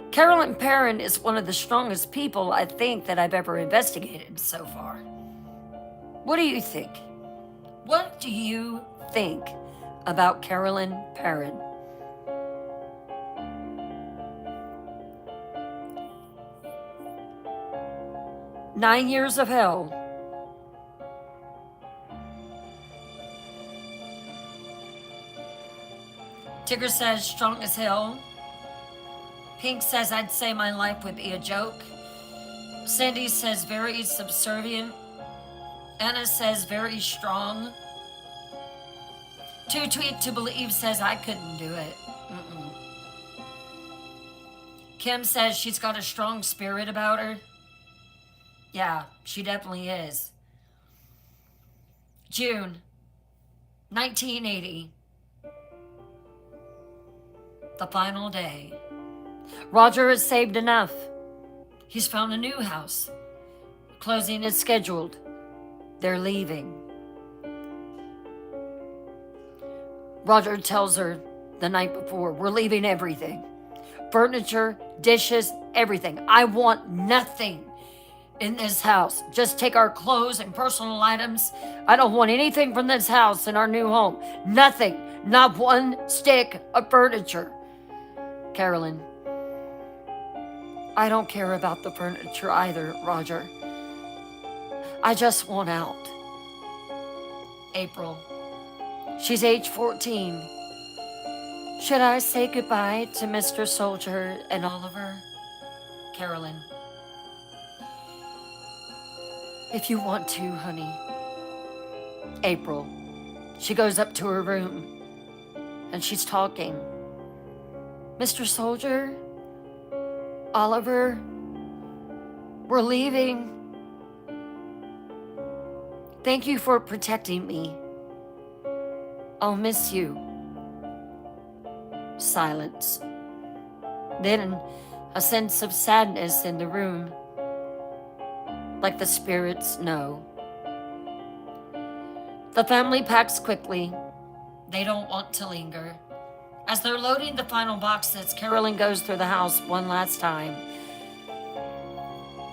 Carolyn Perron is one of the strongest people I think that I've ever investigated so far. What do you think? What do you think about Carolyn Perron? Nine years of hell. Tigger says strong as hell. Pink says I'd say my life would be a joke. Sandy says very subservient. Anna says very strong. Too Tweet to Believe says I couldn't do it. Kim says she's got a strong spirit about her. Yeah, she definitely is. June 1980. The final day. Roger has saved enough. He's found a new house. Closing is scheduled. They're leaving. Roger tells her the night before, we're leaving everything. Furniture, dishes, everything. I want nothing in this house. Just take our clothes and personal items. I don't want anything from this house in our new home. Nothing. Not one stick of furniture. Carolyn, I don't care about the furniture either, Roger. I just want out. April. She's age 14. Should I say goodbye to Mr. Soldier and Oliver? Carolyn. If you want to, honey. April. She goes up to her room and she's talking. Mr. Soldier, Oliver, we're leaving. Thank you for protecting me. I'll miss you. Silence. Then a sense of sadness in the room, like the spirits know. The family packs quickly. They don't want to linger. As they're loading the final boxes, Carolyn goes through the house one last time.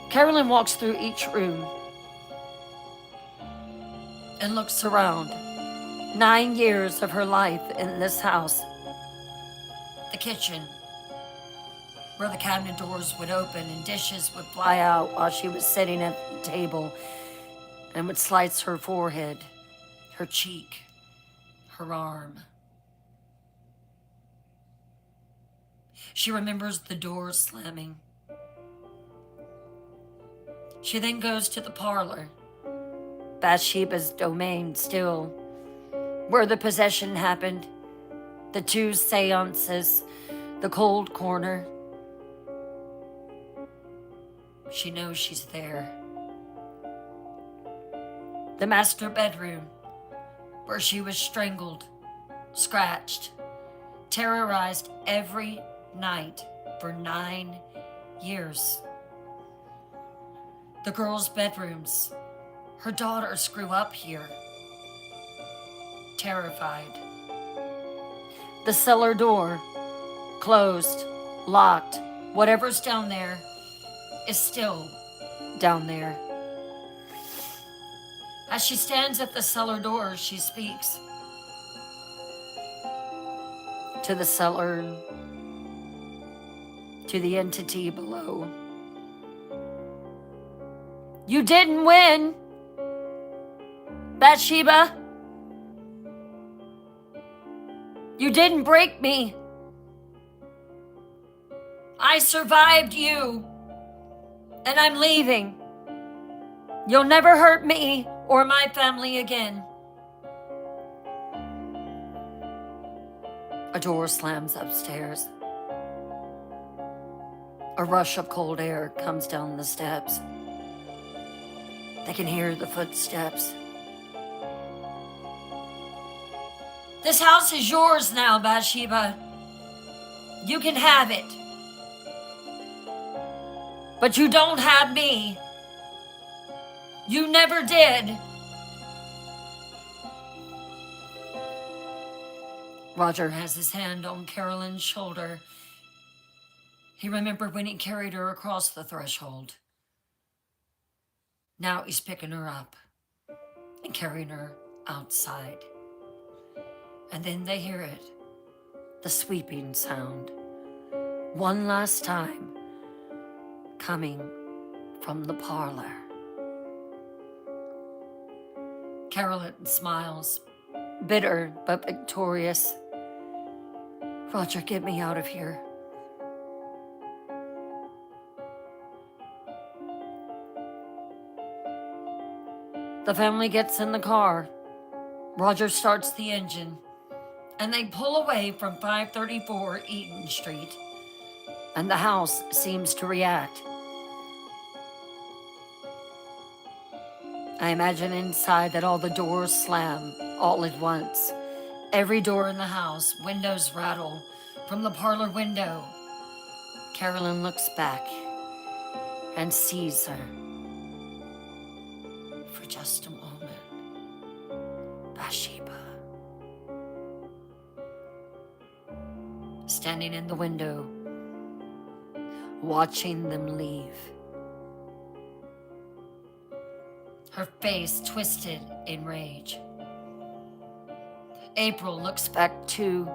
Carolyn walks through each room and looks around. 9 years of her life in this house. The kitchen, where the cabinet doors would open and dishes would fly out while she was sitting at the table and would slice her forehead, her cheek, her arm. She remembers the doors slamming. She then goes to the parlor, Bathsheba's domain still, where the possession happened, the 2 seances, the cold corner. She knows she's there. The master bedroom, where she was strangled, scratched, terrorized every night for 9 years. The girls' bedrooms. Her daughters grew up here, terrified. The cellar door, closed, locked. Whatever's down there is still down there. As she stands at the cellar door, she speaks to the cellar, to the entity below. You didn't win, Bathsheba. You didn't break me. I survived you, and I'm leaving. You'll never hurt me or my family again. A door slams upstairs. A rush of cold air comes down the steps. They can hear the footsteps. This house is yours now, Bathsheba. You can have it. But you don't have me. You never did. Roger has his hand on Carolyn's shoulder. He remembered when he carried her across the threshold. Now he's picking her up and carrying her outside. And then they hear it, the sweeping sound, one last time, coming from the parlor. Carolyn smiles, bitter but victorious. Roger, get me out of here. The family gets in the car. Roger starts the engine, and they pull away from 534 Eaton Street, and the house seems to react. I imagine inside that all the doors slam all at once. Every door in the house, windows rattle. From the parlor window, Carolyn looks back and sees her. For just a moment, Bathsheba, standing in the window, watching them leave. Her face twisted in rage. April looks back too.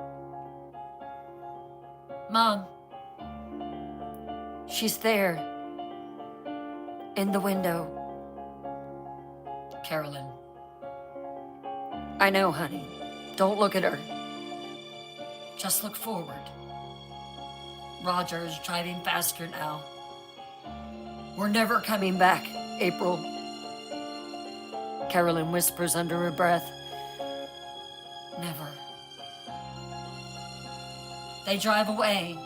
Mom, she's there, in the window. Carolyn, I know, honey. Don't look at her. Just look forward. Roger is driving faster now. We're never coming back, April. Carolyn whispers under her breath. Never. They drive away,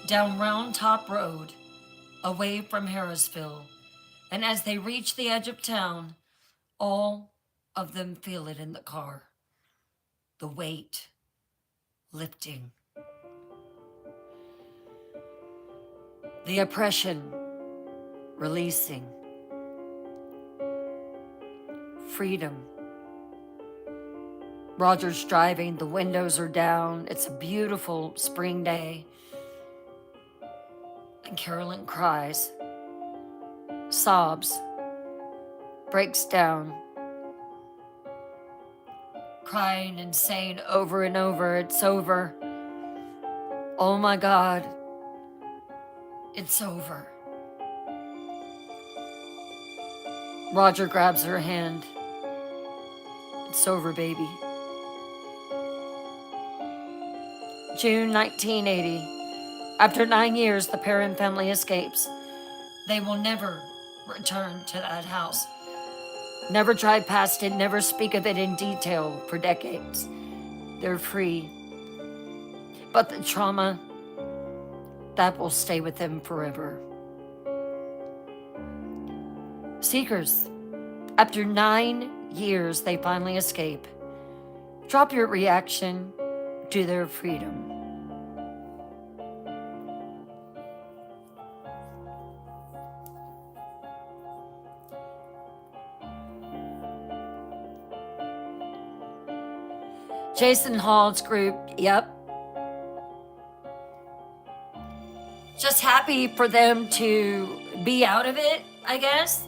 down Round Top Road, away from Harrisville, and as they reach the edge of town, all of them feel it in the car. The weight lifting. The oppression releasing. Freedom. Roger's driving, the windows are down. It's a beautiful spring day. And Carolyn cries, sobs, breaks down, crying and saying over and over, it's over. Oh my God, it's over. Roger grabs her hand. It's over, baby. June 1980. After 9 years, the Perron family escapes. They will never return to that house. Never drive past it, never speak of it in detail for decades. They're free. But the trauma, that will stay with them forever. Seekers, after 9 years, they finally escape. Drop your reaction to their freedom. Jason Hall's group, yep. Just happy for them to be out of it, I guess.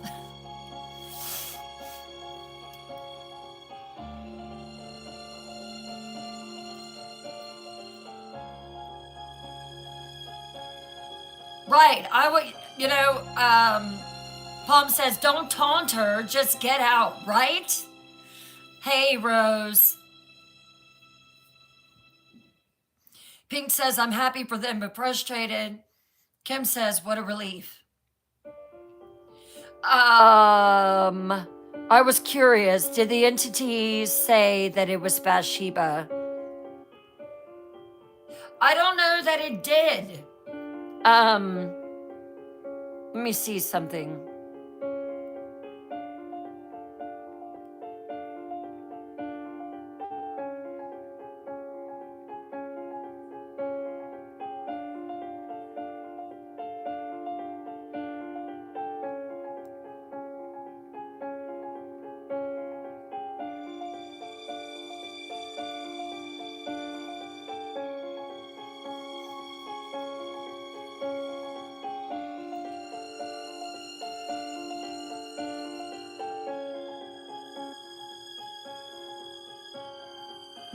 Right, I would, Palm says, don't taunt her, just get out, right? Hey, Rose. Pink says, I'm happy for them but frustrated. Kim says, what a relief. I was curious. Did the entity say that it was Bathsheba? I don't know that it did. Um, Let me see something.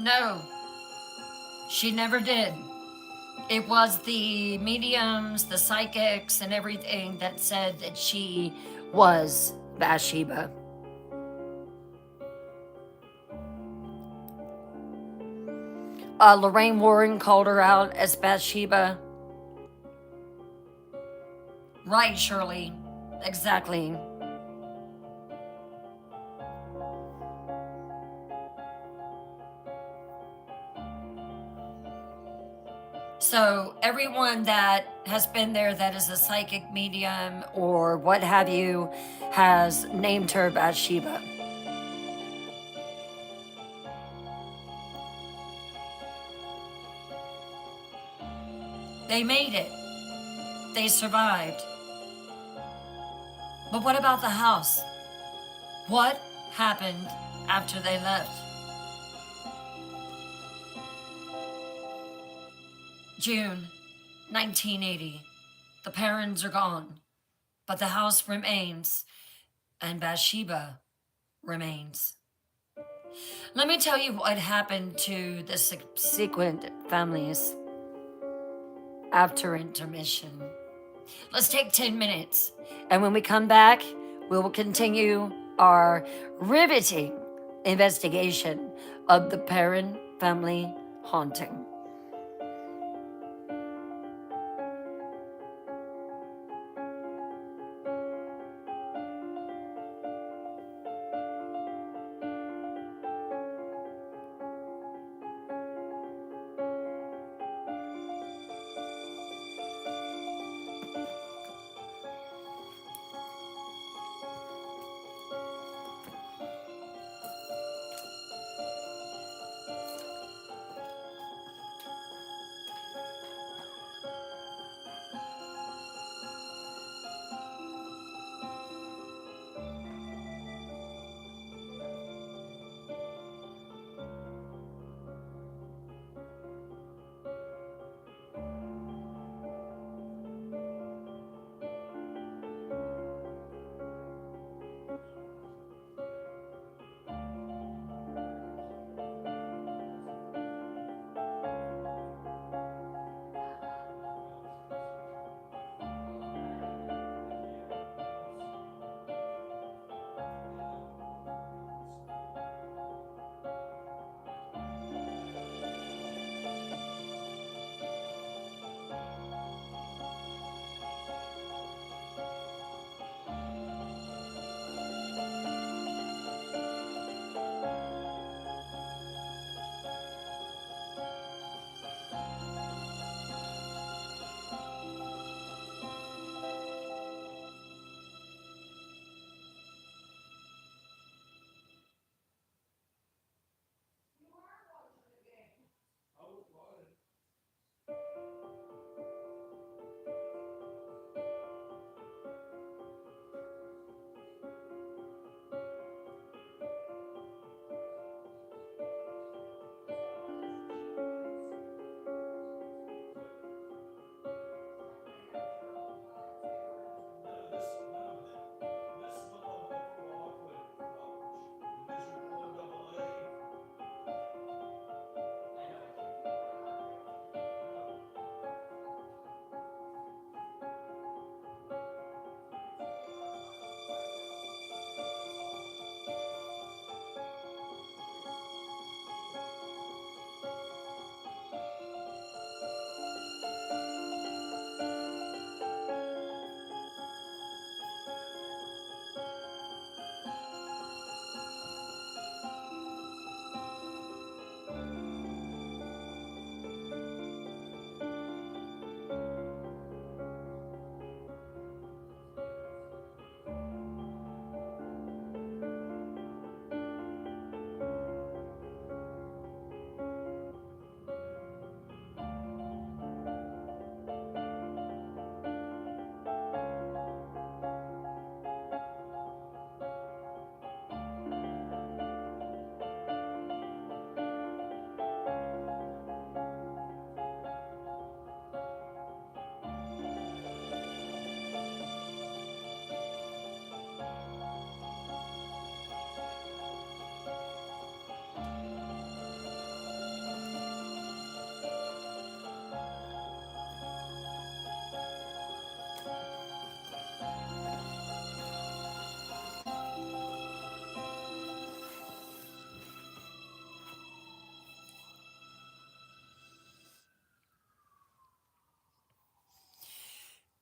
No, she never did. It was the mediums, the psychics, and everything that said that she was Bathsheba. Lorraine Warren called her out as Bathsheba. Right, Shirley. Exactly. So, everyone that has been there that is a psychic medium or what have you has named her Bathsheba. They made it, they survived. But what about the house? What happened after they left? June 1980. The Perrons are gone, but the house remains, and Bathsheba remains. Let me tell you what happened to the subsequent families after intermission. Let's take 10 minutes, and when we come back, we will continue our riveting investigation of the Perron family haunting.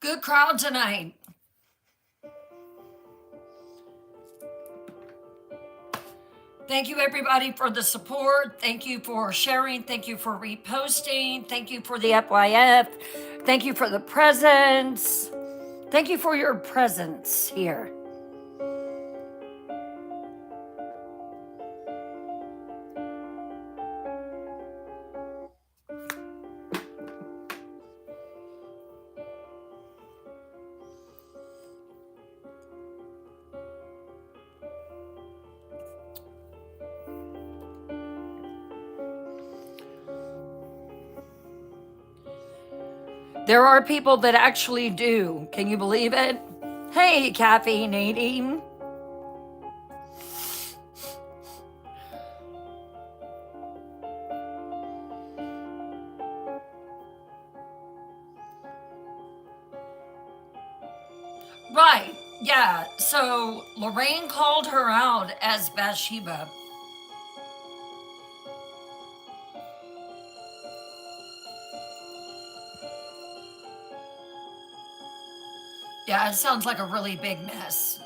Good crowd tonight. Thank you, everybody, for the support. Thank you for sharing. Thank you for reposting. Thank you for the FYF. Thank you for the presents. Thank you for your presence here. There are people that actually do. Can you believe it? Hey, Caffeine Nadine. Right, yeah. So Lorraine called her out as Bathsheba. Yeah, it sounds like a really big mess.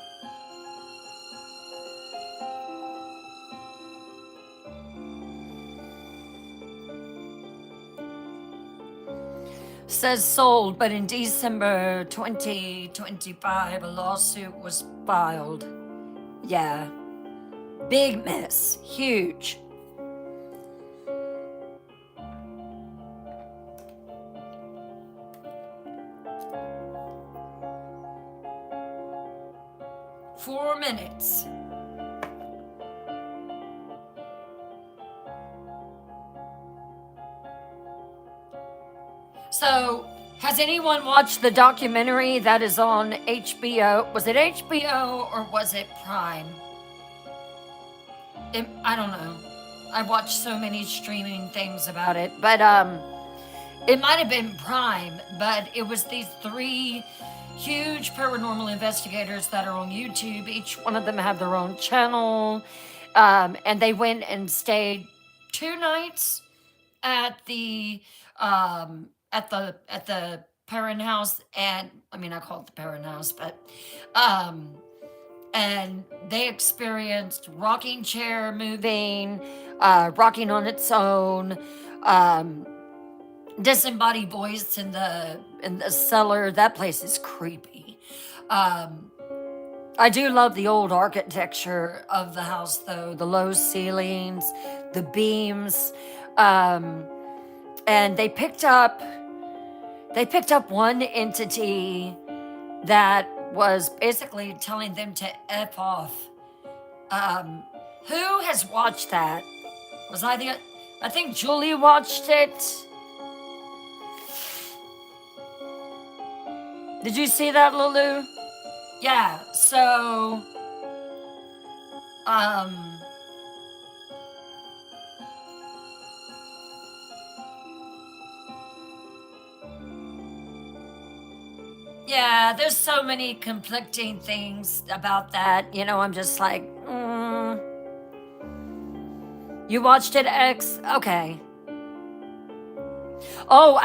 Says sold, but in December 2025, a lawsuit was filed. Yeah, big mess, huge. Four minutes. So, has anyone watched the documentary that is on HBO? Was it HBO or was it Prime? I don't know. I watched so many streaming things about it, but it might have been Prime, but it was these three huge paranormal investigators that are on YouTube. Each one of them have their own channel, and they went and stayed 2 nights at the Perron house, and I mean I call it the Perron house, but and they experienced rocking chair moving, rocking on its own, disembodied voice in the cellar. That place is creepy. I do love the old architecture of the house, though, the low ceilings, the beams, and they picked up one entity that was basically telling them to F off. Who has watched that? I think Julie watched it. Did you see that, Lulu? Yeah, so, yeah, there's so many conflicting things about that. I'm just like, You watched it, X? Okay. Oh,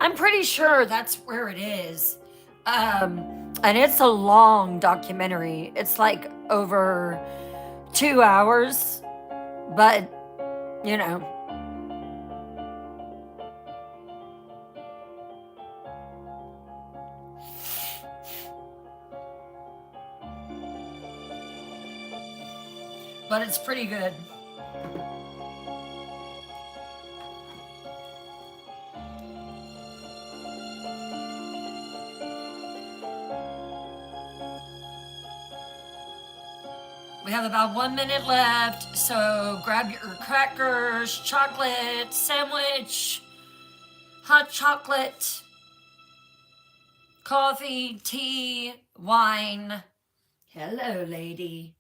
I'm pretty sure that's where it is. And it's a long documentary. It's like over 2 hours, but, you know. But it's pretty good. We have about 1 minute left, so grab your crackers, chocolate, sandwich, hot chocolate, coffee, tea, wine. Hello, lady.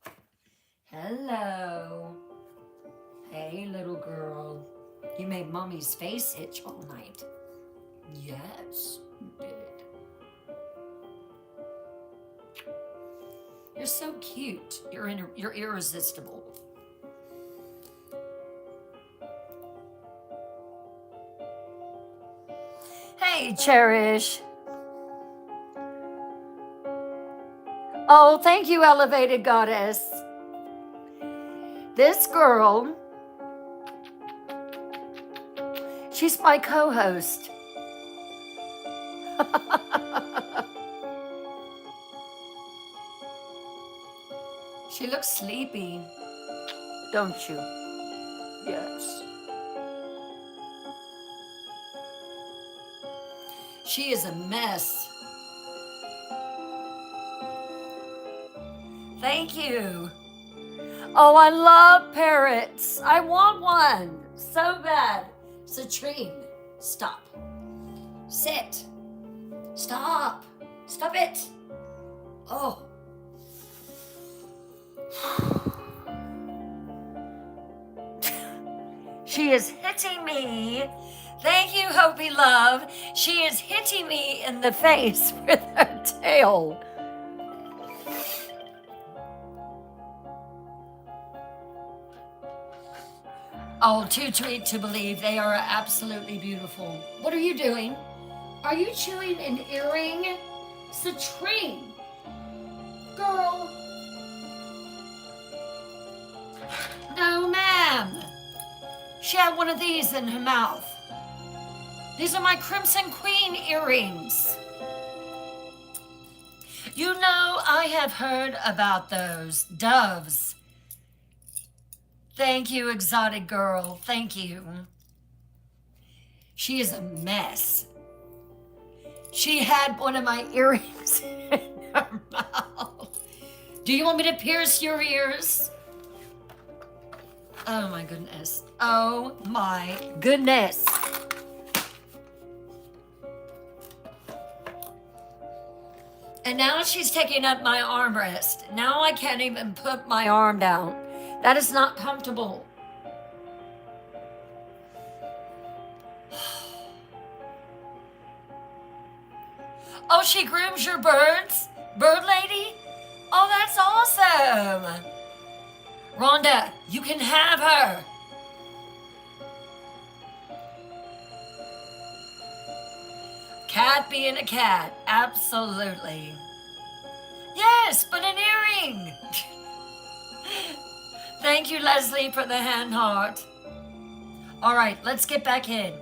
Hello. Hey, little girl. You made mommy's face itch all night. Yes, you did. You're so cute. You're irresistible. Hey, Cherish. Oh, thank you, elevated goddess. This girl, she's my co-host. She looks sleepy, don't you? Yes. She is a mess. Thank you. Oh, I love parrots. I want one so bad. Citrine, stop. Sit. Stop. Stop it. Oh. She is hitting me. Thank you, Hopi Love. She is hitting me in the face with her tail. Oh, too sweet to believe. They are absolutely beautiful. What are you doing? Are you chewing an earring? Citrine. Girl. No, ma'am. She had one of these in her mouth. These are my Crimson Queen earrings. You know, I have heard about those doves. Thank you, exotic girl. Thank you. She is a mess. She had one of my earrings in her mouth. Do you want me to pierce your ears? Oh my goodness. Oh my goodness. And now she's taking up my armrest. Now I can't even put my arm down. That is not comfortable. Oh, she grooms your birds? Bird lady? Oh, that's awesome. Rhonda, you can have her. Cat being a cat, absolutely. Yes, but an earring. Thank you, Leslie, for the hand heart. All right, let's get back in.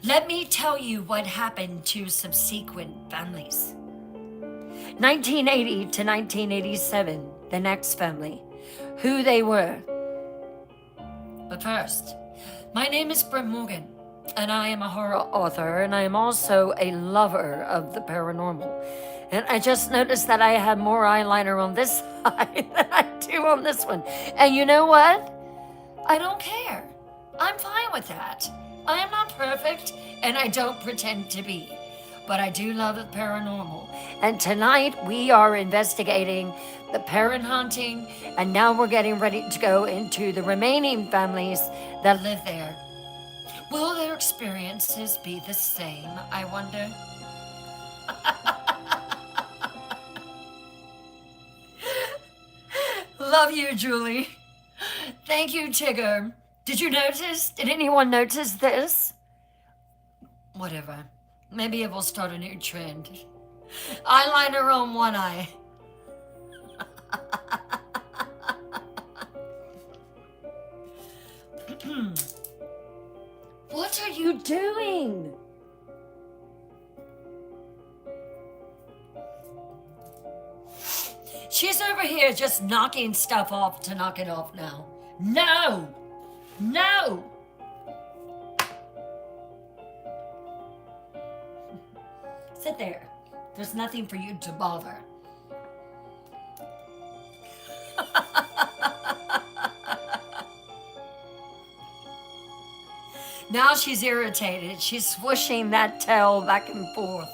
Let me tell you what happened to subsequent families. 1980 to 1987, the next family, who they were. But first, my name is Bryn Morgan, and I am a horror author, and I am also a lover of the paranormal. And I just noticed that I have more eyeliner on this side than I do on this one. And you know what? I don't care. I'm fine with that. I am not perfect, and I don't pretend to be. But I do love the paranormal. And tonight we are investigating the Perron haunting, and now we're getting ready to go into the remaining families that live there. Will their experiences be the same, I wonder? Love you, Julie. Thank you, Tigger. Did you notice? Did anyone notice this? Whatever. Maybe it will start a new trend. Eyeliner on one eye. What are you doing? She's over here just knocking stuff off to knock it off now. No! No! Sit there. There's nothing for you to bother. Now she's irritated. She's swishing that tail back and forth.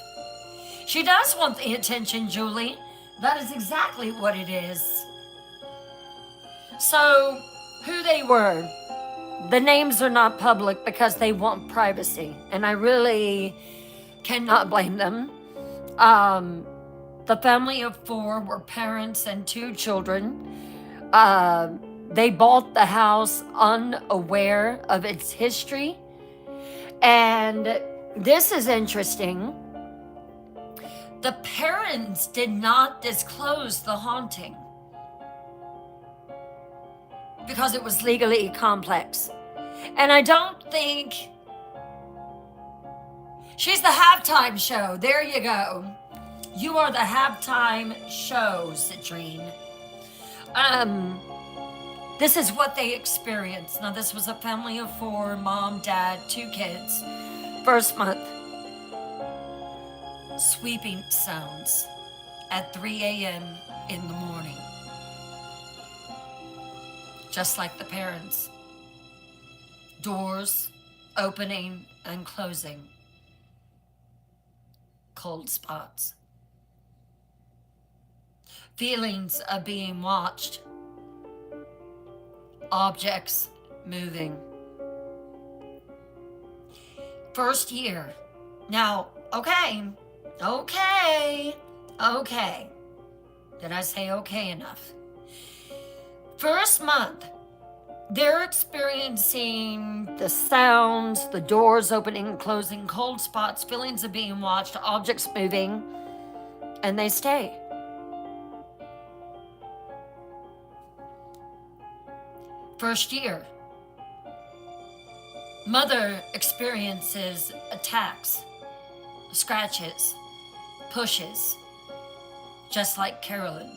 She does want the attention, Julie. That is exactly what it is. So, who they were. The names are not public because they want privacy. And I really cannot blame them. The family of 4 were parents and 2 children. They bought the house unaware of its history. And this is interesting. The parents did not disclose the haunting because it was legally complex. And I don't think she's the halftime show. There you go. You are the halftime show, Citrine. This is what they experienced. Now, this was a family of 4, mom, dad, 2 kids. First month, sweeping sounds at 3 a.m. in the morning. Just like the parents. Doors opening and closing. Cold spots. Feelings of being watched. Objects moving. First year. Now, okay. Did I say okay enough? First month, they're experiencing the sounds, the doors opening and closing, cold spots, feelings of being watched, objects moving, and they stay. First year, mother experiences attacks, scratches, pushes, just like Carolyn.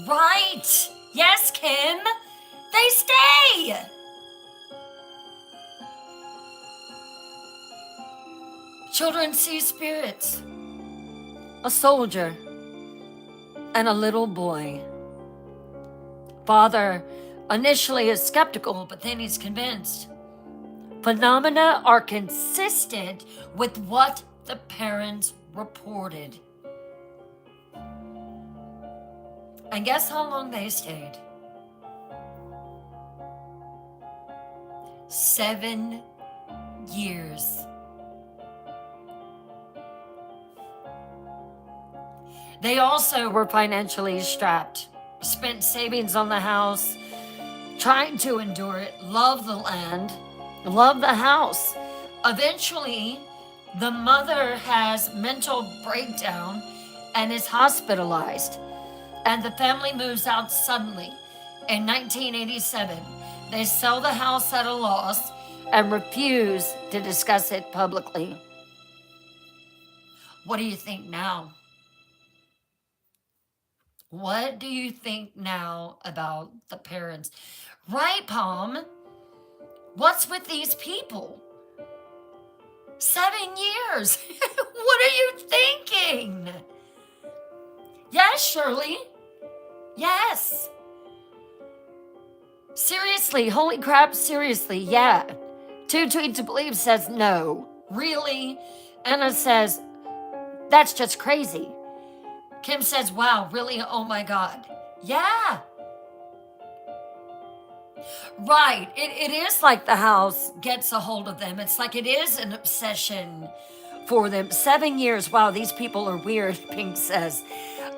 Right! Yes, Kim! They stay! Children see spirits. A soldier and a little boy. Father initially is skeptical, but then he's convinced. Phenomena are consistent with what the parents reported. And guess how long they stayed? 7 years. They also were financially strapped, spent savings on the house, trying to endure it, love the land, love the house. Eventually, the mother has mental breakdown and is hospitalized, and the family moves out suddenly. In 1987, they sell the house at a loss and refuse to discuss it publicly. What do you think now? What do you think now about the parents? Right, Palm? What's with these people? 7 years. What are you thinking? Yes, Shirley. Yes. Seriously, holy crap, seriously, yeah. 2 Tweet to Believe says no. Really? Anna says, that's just crazy. Kim says, wow, really? Oh my God. Yeah. Right. It is like the house gets a hold of them. It's like it is an obsession for them. 7 years. Wow, these people are weird, Pink says.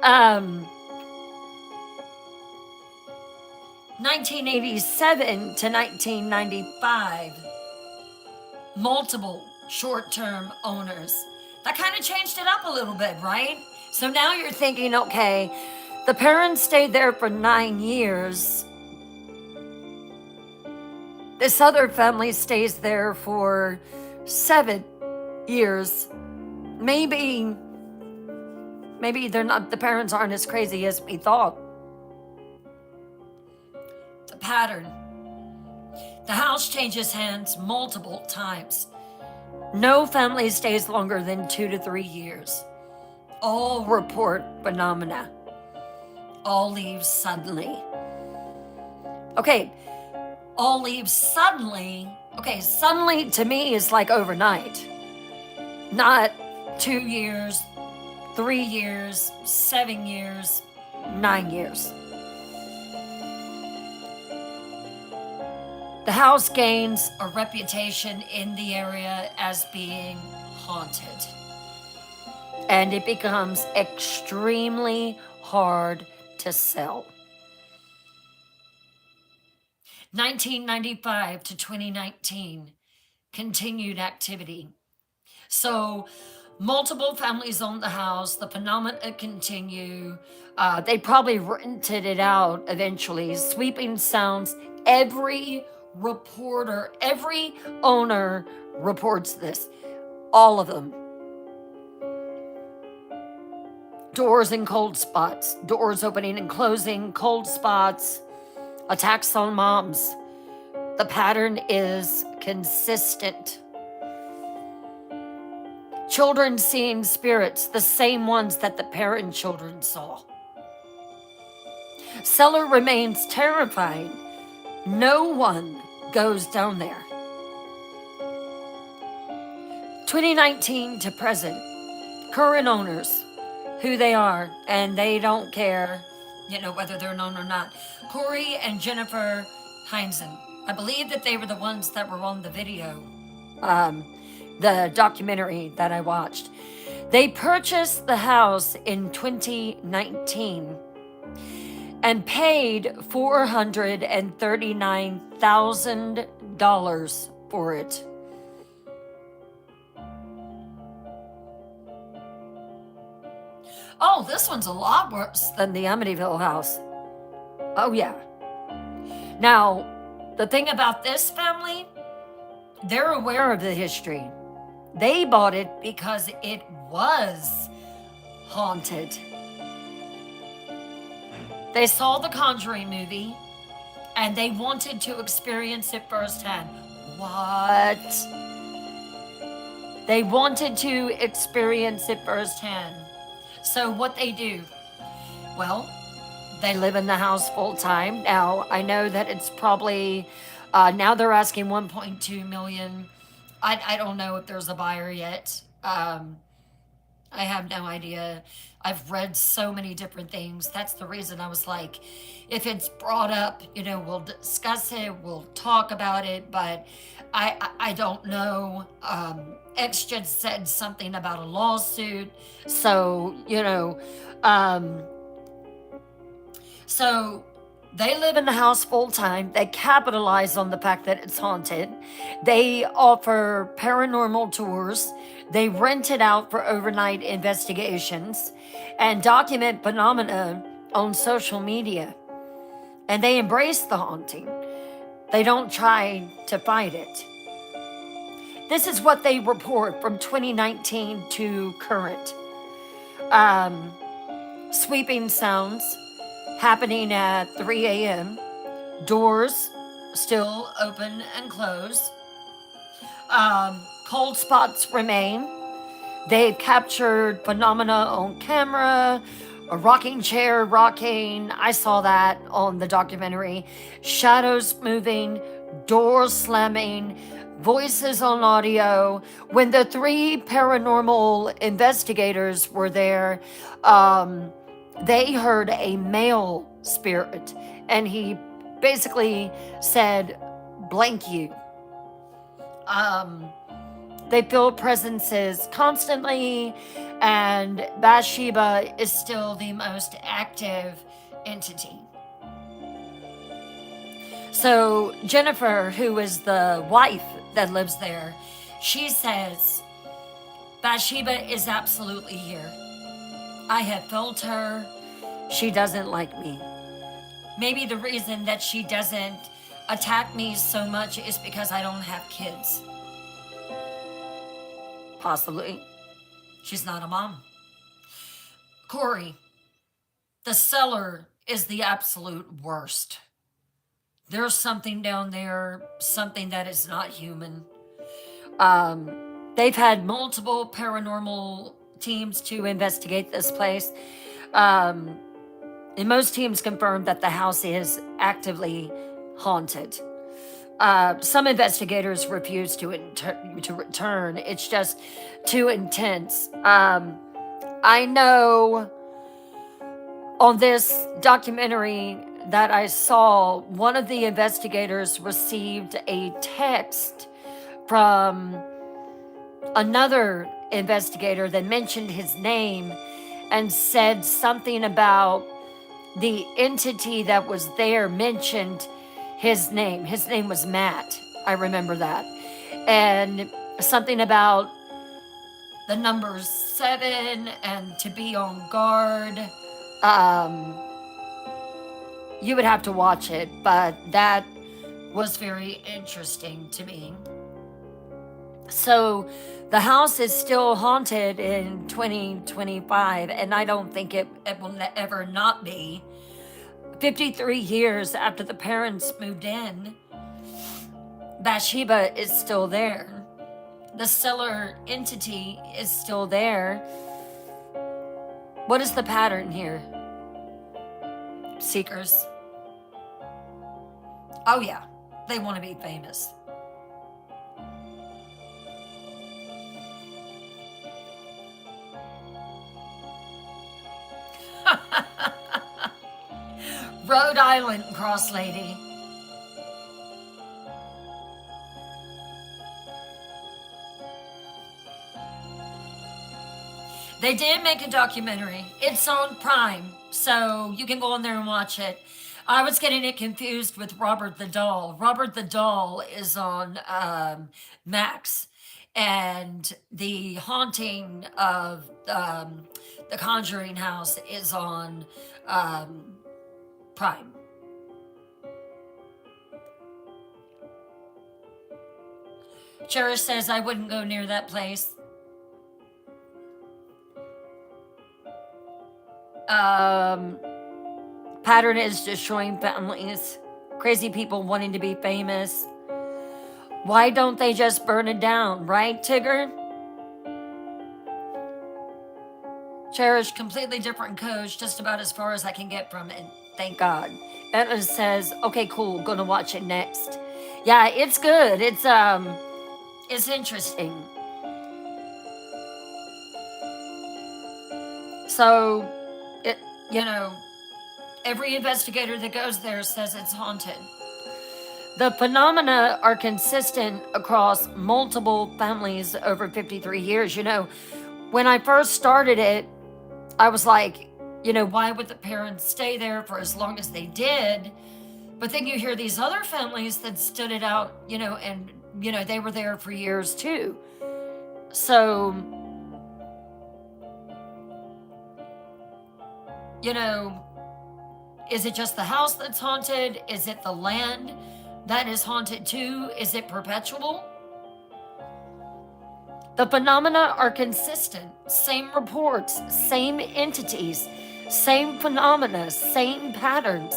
1987 to 1995. Multiple short-term owners. That kind of changed it up a little bit, right? So now you're thinking, okay, the parents stayed there for 9 years. This other family stays there for 7 years. Maybe they're not, the parents aren't as crazy as we thought. The pattern. The house changes hands multiple times. No family stays longer than 2 to 3 years. All report phenomena. All leave suddenly. Okay, all leave suddenly. Okay, suddenly to me is like overnight. Not 2 years, 3 years, 7 years, 9 years. The house gains a reputation in the area as being haunted. And it becomes extremely hard to sell. 1995 to 2019, continued activity. So Multiple families own the house. The phenomena continue. They probably rented it out eventually. Sweeping sounds. Every reporter, every owner reports this. All of them. Doors in cold spots. Doors opening and closing. Cold spots. Attacks on moms. The pattern is consistent. Children seeing spirits, the same ones that the Perron children saw. Seller remains terrified. No one goes down there. 2019 to present, current owners, who they are, and they don't care, whether they're known or not. Corey and Jennifer Heinzen. I believe that they were the ones that were on the video, the documentary that I watched. They purchased the house in 2019 and paid $439,000 for it. Oh, this one's a lot worse than the Amityville house. Oh, yeah. Now, the thing about this family, they're aware of the history. They bought it because it was haunted. They saw the Conjuring movie and they wanted to experience it firsthand. What? They wanted to experience it firsthand. So what they do? Well, they live in the house full time. Now, I know that it's probably, now they're asking 1.2 million. I don't know if there's a buyer yet. I have no idea. I've read so many different things. That's the reason I was like, if it's brought up, we'll discuss it, we'll talk about it, but I don't know. X just said something about a lawsuit. So, so they live in the house full time. They capitalize on the fact that it's haunted. They offer paranormal tours. They rent it out for overnight investigations and document phenomena on social media. And they embrace the haunting. They don't try to fight it. This is what they report from 2019 to current. Sweeping sounds happening at 3 a.m. Doors still open and close. Cold spots remain. They've captured phenomena on camera. A rocking chair rocking. I saw that on the documentary. Shadows moving. Doors slamming. Voices on audio. When the 3 paranormal investigators were there, they heard a male spirit, and he basically said, "Blank you." They feel presences constantly, and Bathsheba is still the most active entity. So Jennifer, who is the wife that lives there, she says, Bathsheba is absolutely here. I have felt her. She doesn't like me. Maybe the reason that she doesn't attack me so much is because I don't have kids. Possibly. She's not a mom. Corey, the seller is the absolute worst. There's something down there, something that is not human. They've had multiple paranormal teams to investigate this place. And most teams confirm that the house is actively haunted. Some investigators refuse to return. It's just too intense. I know on this documentary that I saw, one of the investigators received a text from another investigator that mentioned his name and said something about the entity that was there mentioned his name. His name was Matt. I remember that. And something about the number 7 and to be on guard. Um, you would have to watch it, but that was very interesting to me. So the house is still haunted in 2025, and I don't think it will ever not be. 53 years after the parents moved in, Bathsheba is still there. The seller entity is still there. What is the pattern here? Seekers. Oh, yeah, they want to be famous. Rhode Island cross lady. They did make a documentary. It's on Prime, so you can go on there and watch it. I was getting it confused with Robert the Doll. Robert the Doll is on Max, and the haunting of the Conjuring House is on Prime. Cherish says I wouldn't go near that place. Pattern is destroying families. Crazy people wanting to be famous. Why don't they just burn it down, right, Tigger? Cherish, completely different coach, just about as far as I can get from it. Thank God. Etna says, okay, cool, gonna watch it next. Yeah, it's good. It's interesting. So, every investigator that goes there says it's haunted. The phenomena are consistent across multiple families over 53 years. When I first started it, I was like, why would the parents stay there for as long as they did? But then you hear these other families that stood it out, and, they were there for years too. So, is it just the house that's haunted? Is it the land that is haunted too? Is it perpetual? The phenomena are consistent. Same reports, same entities, same phenomena, same patterns.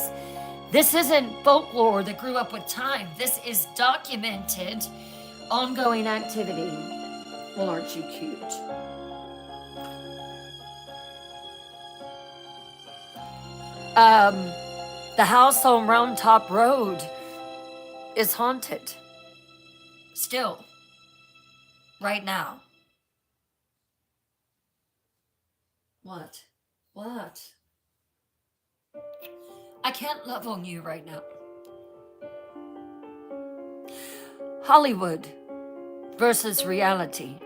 This isn't folklore that grew up with time. This is documented, ongoing activity. Well, aren't you cute? The house on Round Top Road is haunted. Still. Right now. What? I can't love on you right now. Hollywood versus reality.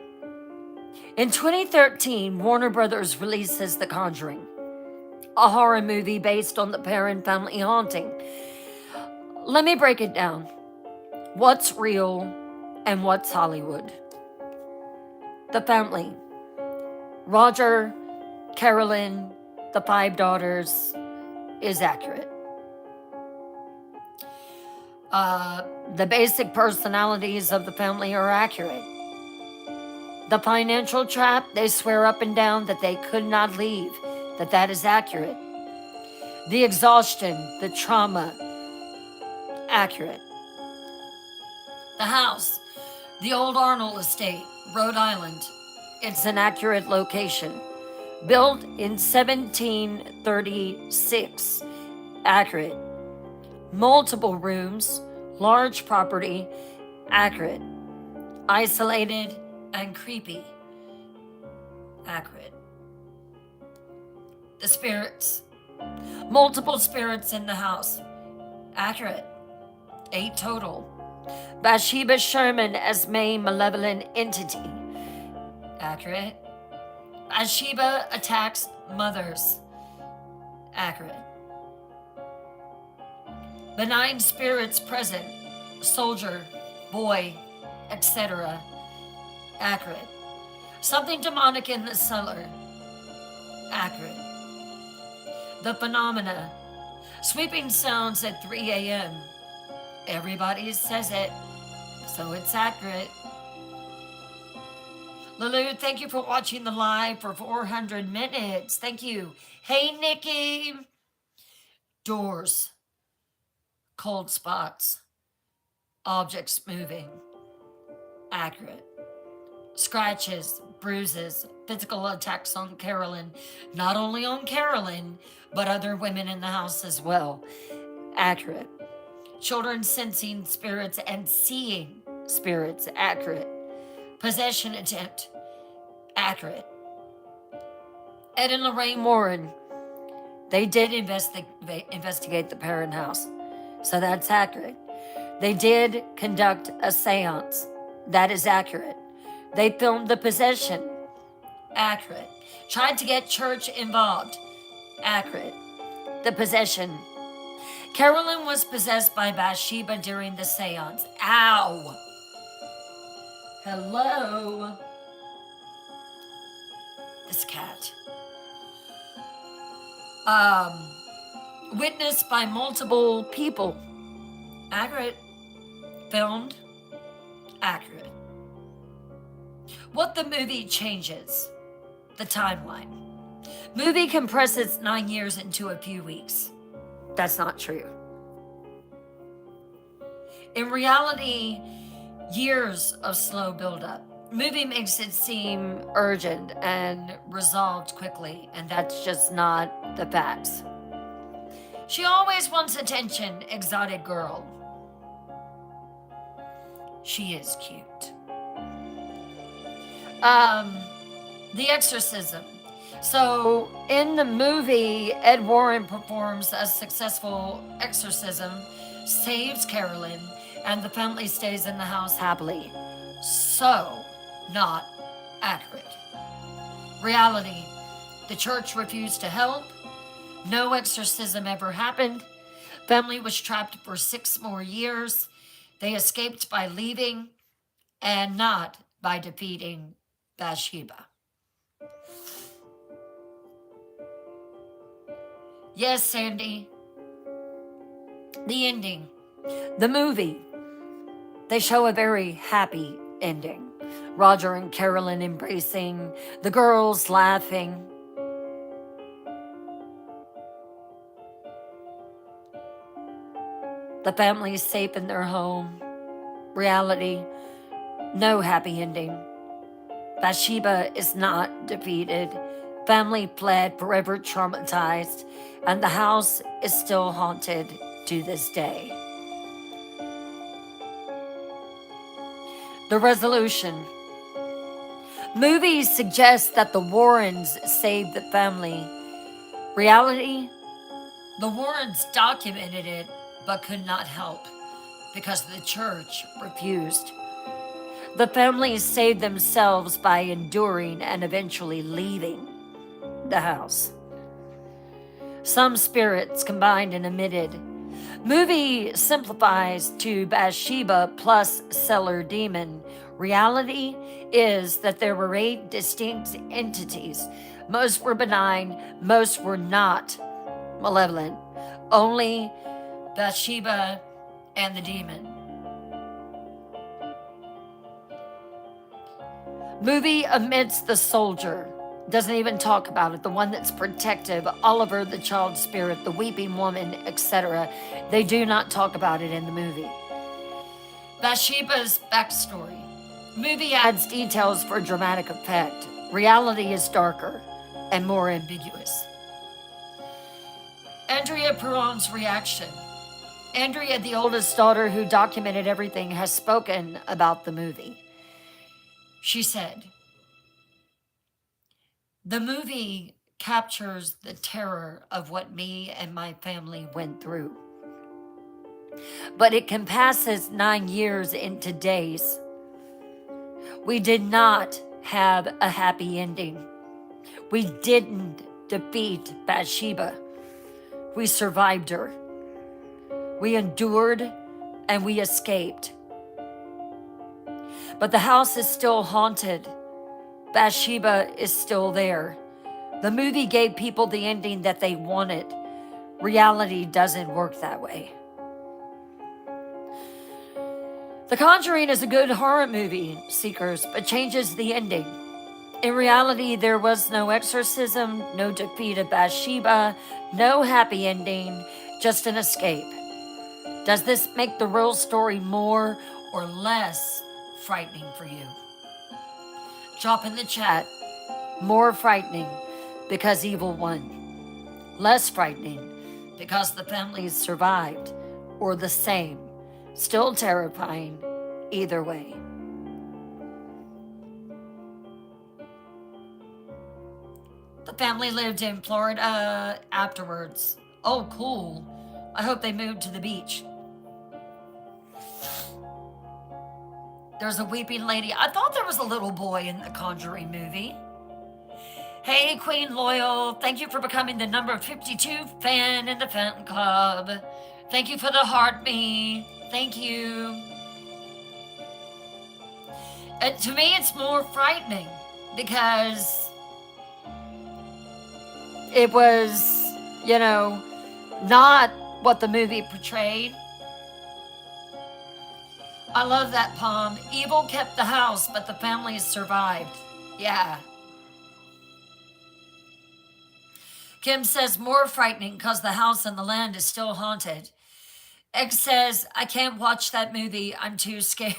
In 2013, Warner Brothers releases The Conjuring, a horror movie based on the Perron family haunting. Let me break it down. What's real and what's Hollywood? The family. Roger, Carolyn, the 5 daughters is accurate. The basic personalities of the family are accurate. The financial trap, they swear up and down that they could not leave, that is accurate. The exhaustion, the trauma, accurate. The house, the old Arnold estate, Rhode Island. It's an accurate location. Built in 1736. Accurate. Multiple rooms, large property, accurate. Isolated and creepy, accurate. The spirits. Multiple spirits in the house, accurate. 8 total. Bathsheba Sherman as main malevolent entity, accurate. Bathsheba attacks mothers, accurate. Benign spirits present, soldier, boy, etc., accurate. Something demonic in the cellar. Accurate. The phenomena. Sweeping sounds at 3 a.m. Everybody says it, so it's accurate. Lulu, thank you for watching the live for 400 minutes. Thank you. Hey, Nikki. Doors. Cold spots. Objects moving. Accurate. Scratches, bruises, physical attacks on Carolyn. Not only on Carolyn, but other women in the house as well. Accurate. Children sensing spirits and seeing spirits. Accurate. Possession attempt. Accurate. Ed and Lorraine Warren, they did investigate the Perron house, so that's accurate. They did conduct a seance. That is accurate. They filmed the possession. Accurate. Tried to get church involved. Accurate. The possession. Carolyn was possessed by Bathsheba during the seance. Ow! Hello? This cat. Witnessed by multiple people. Accurate. Filmed. Accurate. What the movie changes. The timeline. Movie compresses 9 years into a few weeks. That's not true. In reality, years of slow buildup. Movie makes it seem urgent and resolved quickly, and that's just not the facts. She always wants attention, exotic girl. She is cute. The exorcism. So in the movie, Ed Warren performs a successful exorcism, saves Carolyn, and the family stays in the house happily. So, not accurate. Reality. The church refused to help. No exorcism ever happened. Family was trapped for 6 more years. They escaped by leaving and not by defeating Bathsheba. Yes, Sandy. The ending. The movie. They show a very happy ending. Roger and Carolyn embracing, the girls laughing. The family is safe in their home. Reality, no happy ending. Bathsheba is not defeated. Family fled, forever traumatized, and the house is still haunted to this day. The resolution. Movies suggest that the Warrens saved the family. Reality, the Warrens documented it but could not help because the church refused. The family saved themselves by enduring and eventually leaving the house. Some spirits combined and emitted. Movie simplifies to Bathsheba plus cellar demon. Reality is that there were 8 distinct entities. Most were benign, most were not malevolent. Only Bathsheba and the demon. Movie omits the soldier. Doesn't even talk about it. The one that's protective, Oliver, the child spirit, the weeping woman, etc. They do not talk about it in the movie. Bathsheba's backstory. Movie adds details for dramatic effect. Reality is darker and more ambiguous. Andrea Perron's reaction. Andrea, the oldest daughter who documented everything, has spoken about the movie. She said, "The movie captures the terror of what me and my family went through. But it compasses 9 years into days. We did not have a happy ending. We didn't defeat Bathsheba. We survived her. We endured and we escaped. But the house is still haunted Bathsheba is still there. The movie gave people the ending that they wanted. Reality doesn't work that way. The Conjuring is a good horror movie, seekers, but changes the ending. In reality, there was no exorcism, no defeat of Bathsheba, no happy ending, just an escape. Does this make the real story more or less frightening for you? Drop in the chat. More frightening because evil won. Less frightening because the families survived. Or the same. Still terrifying either way. The family lived in Florida afterwards. Oh, cool. I hope they moved to the beach. There's a weeping lady. I thought there was a little boy in the Conjuring movie. Hey, Queen Loyal. Thank you for becoming the number 52 fan in the fan club. Thank you for the heart me. Thank you. And to me, it's more frightening because it was, not what the movie portrayed. I love that poem. Evil kept the house, but the families survived. Yeah. Kim says, more frightening because the house and the land is still haunted. X says, I can't watch that movie. I'm too scared.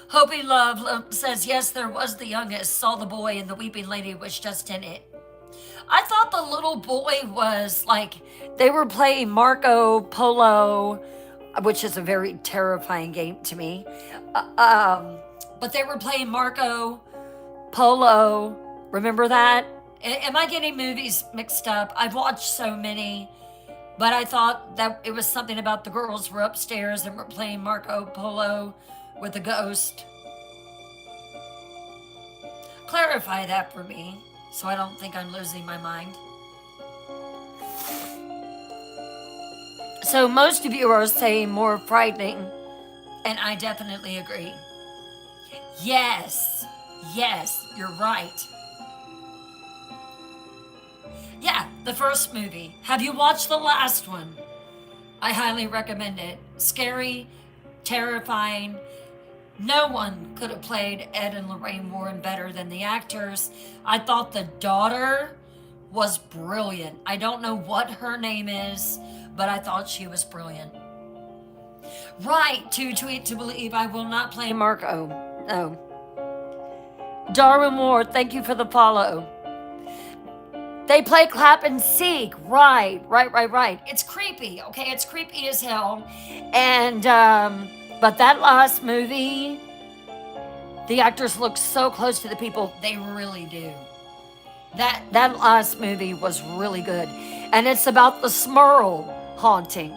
Hopi Love says, yes, there was the youngest. Saw the boy and the weeping lady was just in it. I thought the little boy was like, they were playing Marco Polo, which is a very terrifying game to me. But they were playing Marco Polo. Remember that? Am I getting movies mixed up? I've watched so many, but I thought that it was something about the girls were upstairs and were playing Marco Polo with a ghost. Clarify that for me, so I don't think I'm losing my mind. So most of you are saying more frightening, and I definitely agree. Yes, you're right. Yeah, the first movie. Have you watched the last one? I highly recommend it. Scary, terrifying. No one could have played Ed and Lorraine Warren better than the actors. I thought the daughter was brilliant. I don't know what her name is, but I thought she was brilliant. Right, to tweet to believe I will not play Marco. No. Darwin Moore, thank you for the follow. They play clap and seek. Right. It's creepy, okay? It's creepy as hell. And, but that last movie, the actors look so close to the people. They really do. That last movie was really good. And it's about the Smurl haunting.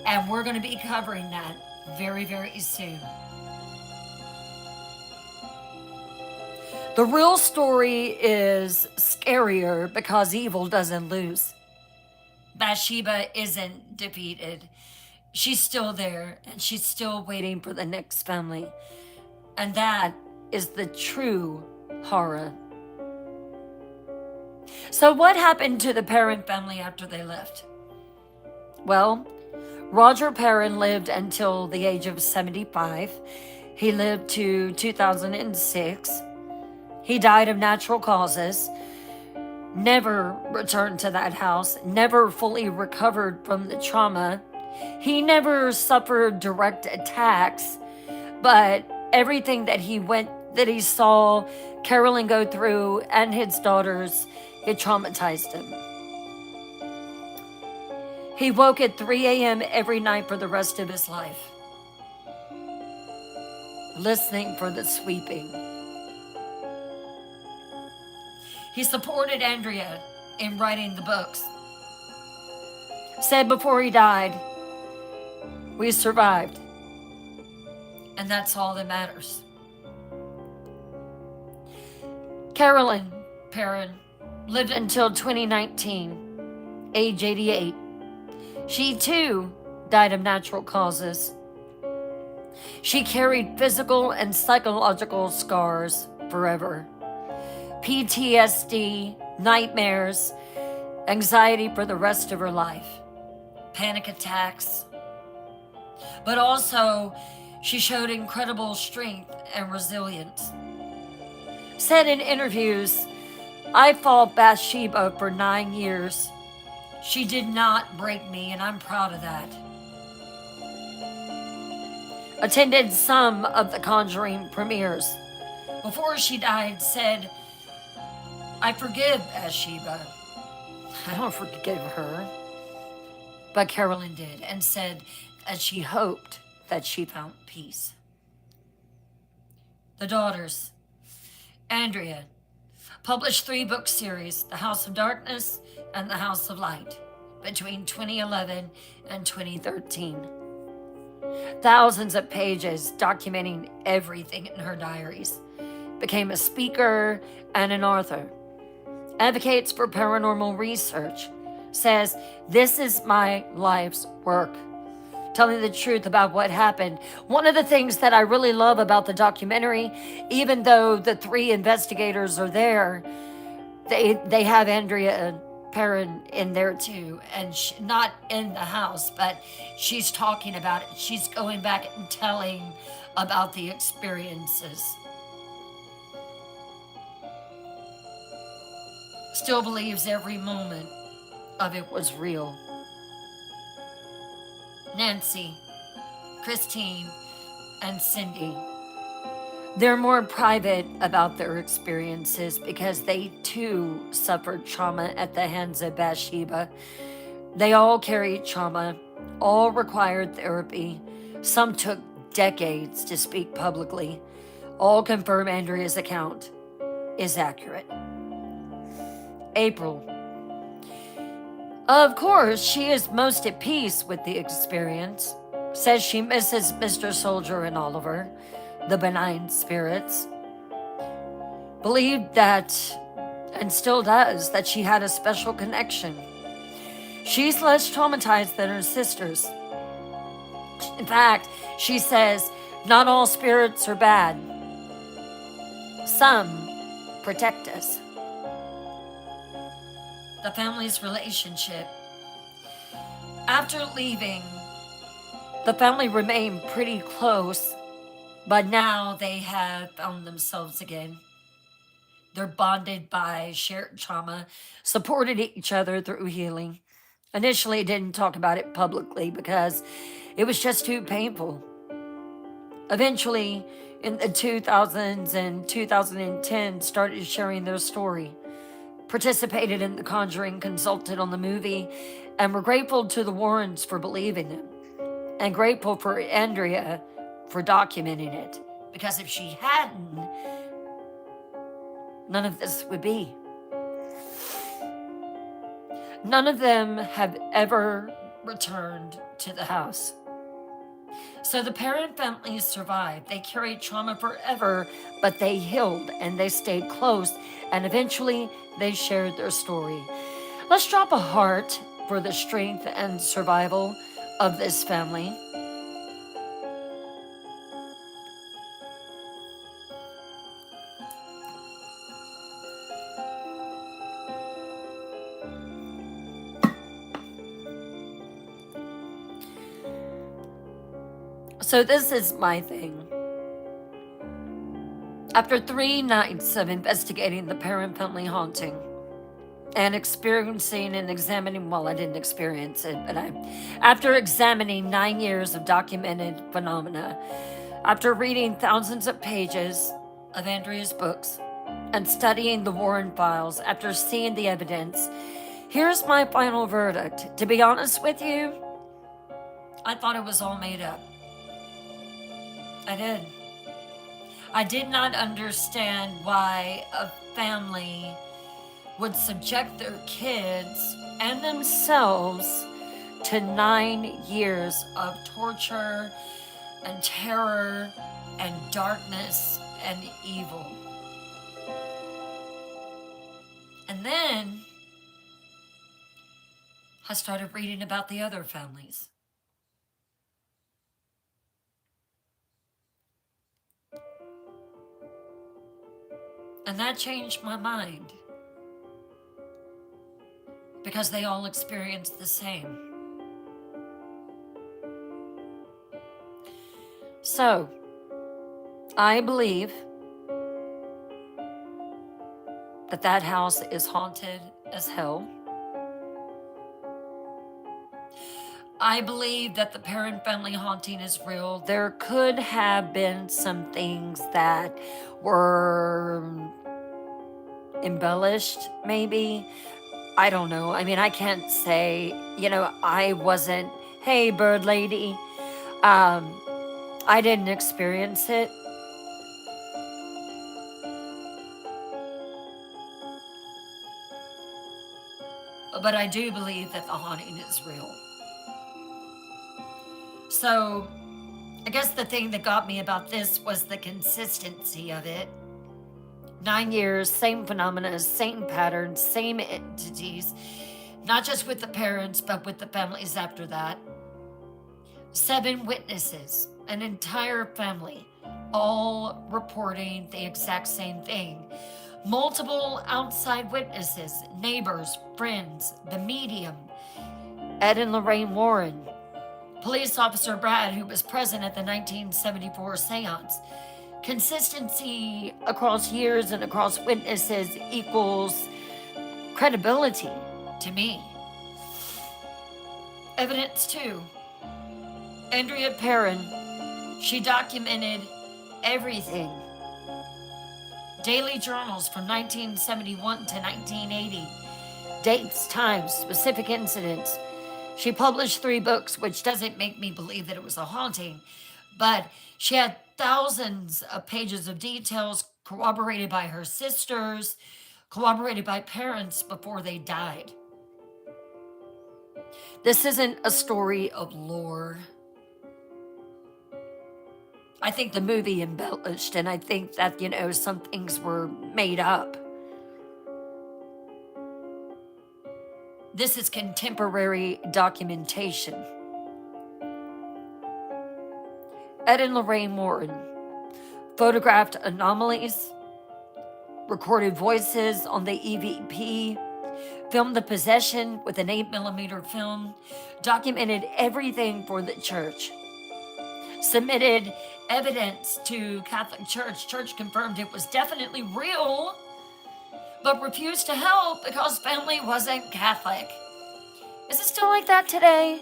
And we're going to be covering that very, very soon. The real story is scarier because evil doesn't lose. Bathsheba isn't defeated. She's still there, and she's still waiting for the next family. And that is the true horror. So what happened to the Perron family after they left? Well, Roger Perron lived until the age of 75. He lived to 2006. He died of natural causes, never returned to that house, never fully recovered from the trauma. He never suffered direct attacks, but everything that he saw Carolyn go through and his daughters, it traumatized him. He woke at 3 a.m. every night for the rest of his life, listening for the sweeping. He supported Andrea in writing the books. Said before he died, we survived. And that's all that matters. Carolyn Perron lived until 2019, age 88. She too died of natural causes. She carried physical and psychological scars forever: PTSD, nightmares, anxiety for the rest of her life, panic attacks. But also, she showed incredible strength and resilience. Said in interviews, I fought Bathsheba for 9 years. She did not break me, and I'm proud of that. Attended some of the Conjuring premieres. Before she died, said, I forgive Bathsheba. I don't forgive her. But Carolyn did, and said that she hoped that she found peace. The daughters. Andrea published 3-book series, The House of Darkness and The House of Light, between 2011 and 2013. Thousands of pages documenting everything in her diaries. Became a speaker and an author. Advocates for paranormal research. Says, this is my life's work. Telling the truth about what happened. One of the things that I really love about the documentary, even though the 3 investigators are there, they have Andrea Perron in there too, and not in the house, but she's talking about it. She's going back and telling about the experiences. Still believes every moment of it was real. Nancy, Christine, and Cindy. They're more private about their experiences because they too suffered trauma at the hands of Bathsheba. They all carried trauma, all required therapy. Some took decades to speak publicly. All confirm Andrea's account is accurate. April. Of course, she is most at peace with the experience. Says she misses Mr. Soldier and Oliver, the benign spirits. Believed that, and still does, that she had a special connection. She's less traumatized than her sisters. In fact, she says, not all spirits are bad. Some protect us. The family's relationship. After leaving, the family remained pretty close, but now they have found themselves again. They're bonded by shared trauma, supported each other through healing. Initially, didn't talk about it publicly because it was just too painful. Eventually, in the 2000s and 2010, started sharing their story. Participated in The Conjuring, consulted on the movie, and were grateful to the Warrens for believing them, and grateful for Andrea for documenting it. Because if she hadn't, none of this would be. None of them have ever returned to the house. So the Perron family survived. They carried trauma forever, but they healed and they stayed close, and eventually they shared their story. Let's drop a heart for the strength and survival of this family. So this is my thing. After 3 nights of investigating the Perron family haunting and experiencing and examining, well, I didn't experience it, but after examining 9 years of documented phenomena, after reading thousands of pages of Andrea's books and studying the Warren files, after seeing the evidence, here's my final verdict. To be honest with you, I thought it was all made up. I did. I did not understand why a family would subject their kids and themselves to 9 years of torture and terror and darkness and evil. And then I started reading about the other families. And that changed my mind because they all experienced the same. So, I believe that that house is haunted as hell. I believe that the Perron family haunting is real. There could have been some things that were embellished, maybe. I don't know. I mean, I can't say, I wasn't, hey, bird lady. I didn't experience it. But I do believe that the haunting is real. So, I guess the thing that got me about this was the consistency of it. 9 years, same phenomena, same patterns, same entities, not just with the parents, but with the families after that. 7 witnesses, an entire family, all reporting the exact same thing. Multiple outside witnesses, neighbors, friends, the medium, Ed and Lorraine Warren, police officer Brad, who was present at the 1974 seance. Consistency across years and across witnesses equals credibility to me. Evidence 2. Andrea Perron, she documented everything. Daily journals from 1971 to 1980. Dates, times, specific incidents. She published 3 books, which doesn't make me believe that it was a haunting, but she had thousands of pages of details corroborated by her sisters, corroborated by parents before they died. This isn't a story of lore. I think the movie embellished, and I think that, some things were made up. This is contemporary documentation. Ed and Lorraine Warren photographed anomalies, recorded voices on the EVP, filmed the possession with an 8mm film, documented everything for the church, submitted evidence to Catholic Church. Church confirmed it was definitely real, but refused to help because family wasn't Catholic. Is it still like that today?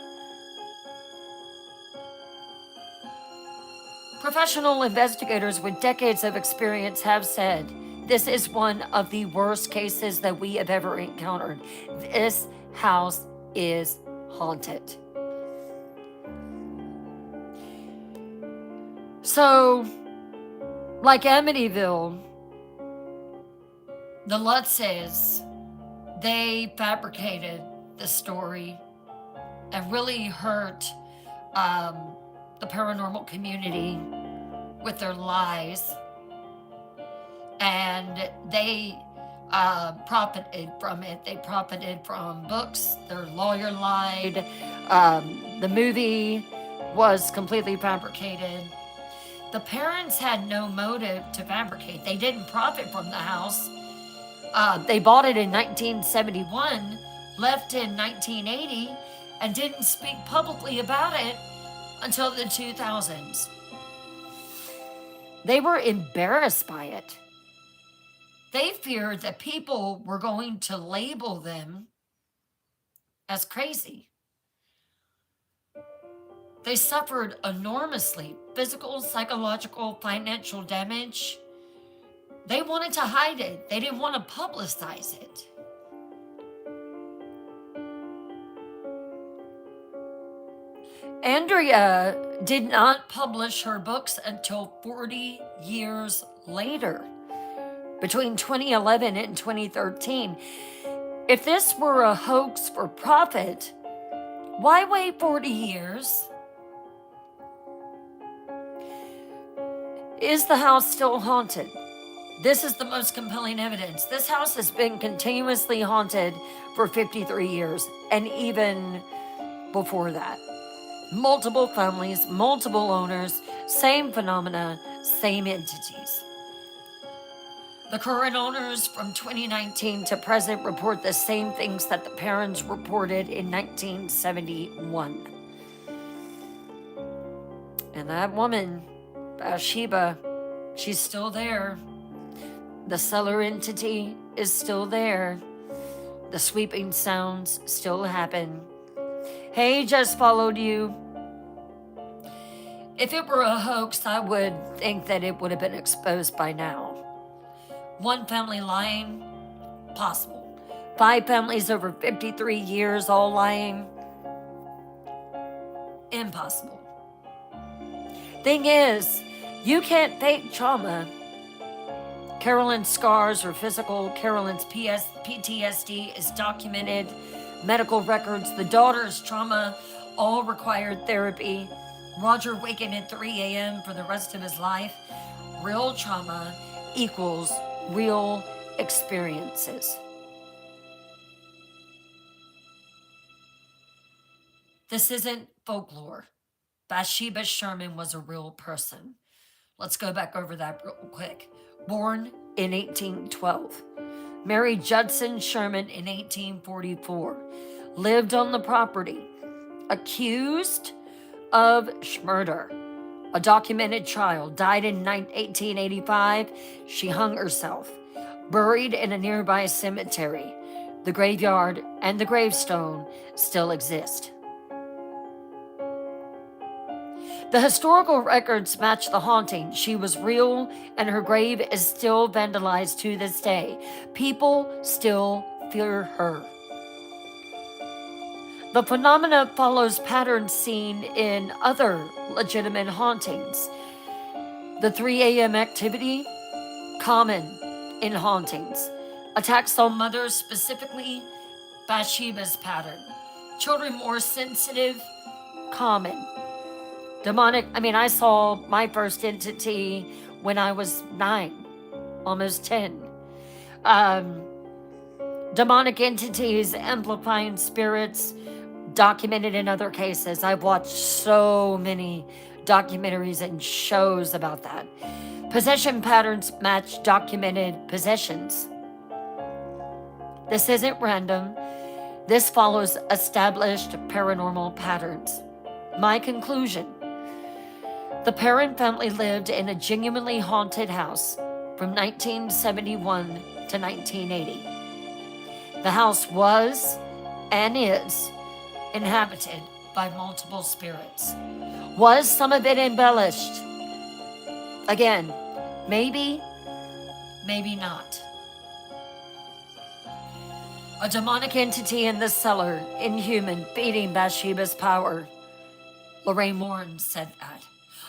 Professional investigators with decades of experience have said this is one of the worst cases that we have ever encountered. This house is haunted. So, like Amityville, the Lutzes, they fabricated the story and really hurt the paranormal community with their lies. And they profited from it. They profited from books. Their lawyer lied. The movie was completely fabricated. The parents had no motive to fabricate. They didn't profit from the house. They bought it in 1971, left in 1980, and didn't speak publicly about it until the 2000s. They were embarrassed by it. They feared that people were going to label them as crazy. They suffered enormously, physical, psychological, financial damage. They wanted to hide it. They didn't want to publicize it. Andrea did not publish her books until 40 years later, between 2011 and 2013. If this were a hoax for profit, why wait 40 years? Is the house still haunted? This is the most compelling evidence. This house has been continuously haunted for 53 years, and even before that. Multiple families, multiple owners, same phenomena, same entities. The current owners from 2019 to present report the same things that the Perrons reported in 1971. And that woman, Bathsheba, she's still there. The cellar entity is still there. The sweeping sounds still happen. Hey, just followed you. If it were a hoax, I would think that it would have been exposed by now. One family lying? Possible. 5 families over 53 years all lying? Impossible. Thing is, you can't fake trauma. Carolyn's scars are physical. Carolyn's PTSD is documented. Medical records, the daughter's trauma, all required therapy. Roger waking at 3 a.m. for the rest of his life. Real trauma equals real experiences. This isn't folklore. Bathsheba Sherman was a real person. Let's go back over that real quick. Born in 1812. Married Judson Sherman in 1844. Lived on the property. Accused of murder. A documented trial. Died in 1885. She hung herself. Buried in a nearby cemetery. The graveyard and the gravestone still exist. The historical records match the haunting. She was real, and her grave is still vandalized to this day. People still fear her. The phenomena follows patterns seen in other legitimate hauntings. The 3 a.m. activity, common in hauntings. Attacks on mothers, specifically Bathsheba's pattern. Children more sensitive, common. Demonic, I saw my first entity when I was 9, almost 10. Demonic entities, amplifying spirits, documented in other cases. I've watched so many documentaries and shows about that. Possession patterns match documented possessions. This isn't random. This follows established paranormal patterns. My conclusion: the Perron family lived in a genuinely haunted house from 1971 to 1980. The house was and is inhabited by multiple spirits. Was some of it embellished? Again, maybe, maybe not. A demonic entity in the cellar, inhuman, feeding Bathsheba's power. Lorraine Warren said that.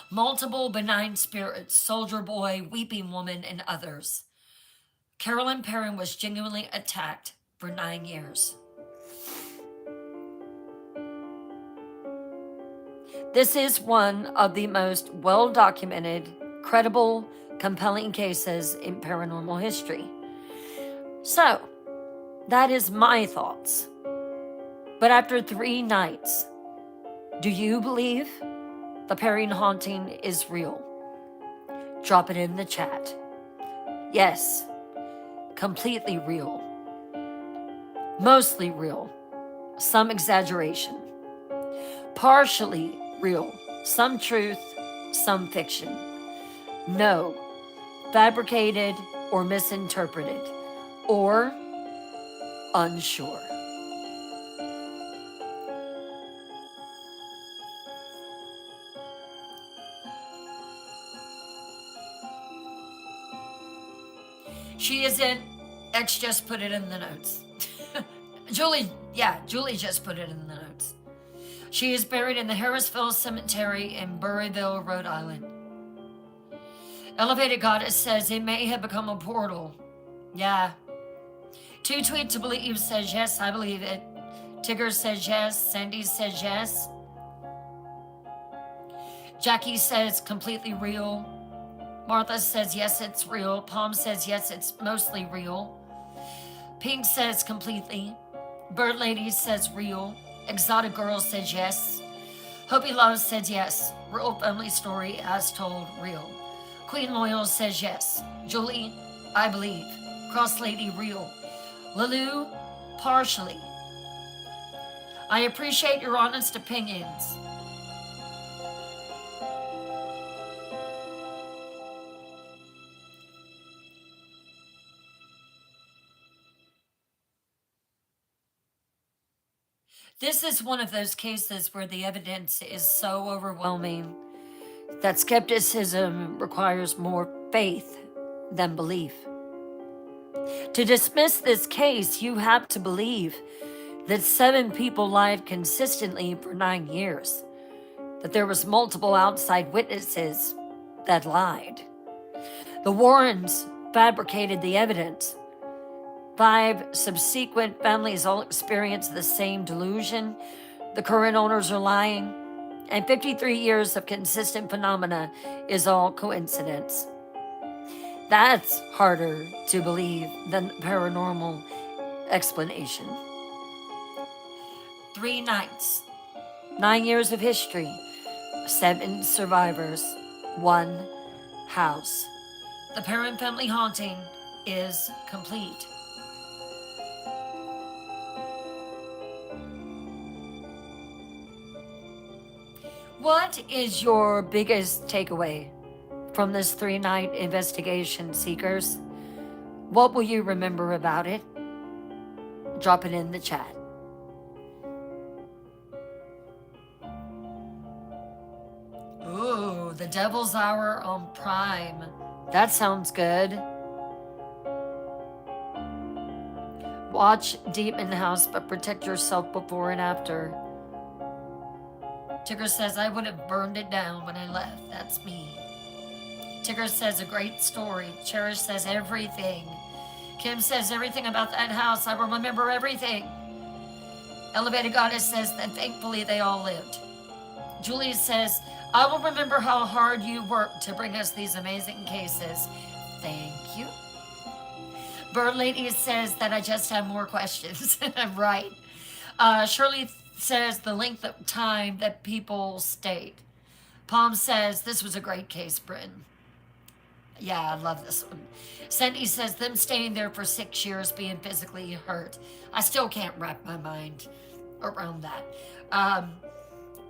Multiple benign spirits, soldier boy, weeping woman, and others. Carolyn Perron was genuinely attacked for 9 years. This is one of the most well-documented, credible, compelling cases in paranormal history. So, that is my thoughts. But after 3 nights, do you believe the Perron haunting is real? Drop it in the chat. Yes, completely real. Mostly real. Some exaggeration. Partially real. Some truth, some fiction. No, fabricated or misinterpreted, or unsure. She isn't. X just put it in the notes. Julie just put it in the notes. She is buried in the Harrisville Cemetery in Burryville, Rhode Island. Elevated Goddess says it may have become a portal. Yeah. Too Tweet to Believe says yes, I believe it. Tigger says yes. Sandy says yes. Jackie says completely real. Martha says yes, it's real. Palm says yes, it's mostly real. Pink says completely. Bird Lady says real. Exotic Girl says yes. Hopi Love says yes. Real family story as told, real. Queen Loyal says yes. Julie, I believe. Cross Lady real. Lulu, partially. I appreciate your honest opinions. This is one of those cases where the evidence is so overwhelming that skepticism requires more faith than belief. To dismiss this case, you have to believe that 7 people lied consistently for 9 years, that there was multiple outside witnesses that lied. The Warrens fabricated the evidence. 5 subsequent families all experienced the same delusion. The current owners are lying, and 53 years of consistent phenomena is all coincidence. That's harder to believe than the paranormal explanation. 3 nights, 9 years of history, 7 survivors, 1 house. The Perron family haunting is complete. What is your biggest takeaway from this 3-night investigation, seekers? What will you remember about it? Drop it in the chat. Ooh, the Devil's Hour on Prime. That sounds good. Watch Demon House, but protect yourself before and after. Tigger says, I would have burned it down when I left. That's me. Tigger says, a great story. Cherish says, everything. Kim says, everything about that house. I will remember everything. Elevated Goddess says that thankfully they all lived. Julie says, I will remember how hard you worked to bring us these amazing cases. Thank you. Bird Lady says that I just have more questions. I'm right. Shirley says the length of time that people stayed. Palm says, this was a great case, Bryn. Yeah, I love this one. Sandy says, them staying there for 6 years being physically hurt. I still can't wrap my mind around that.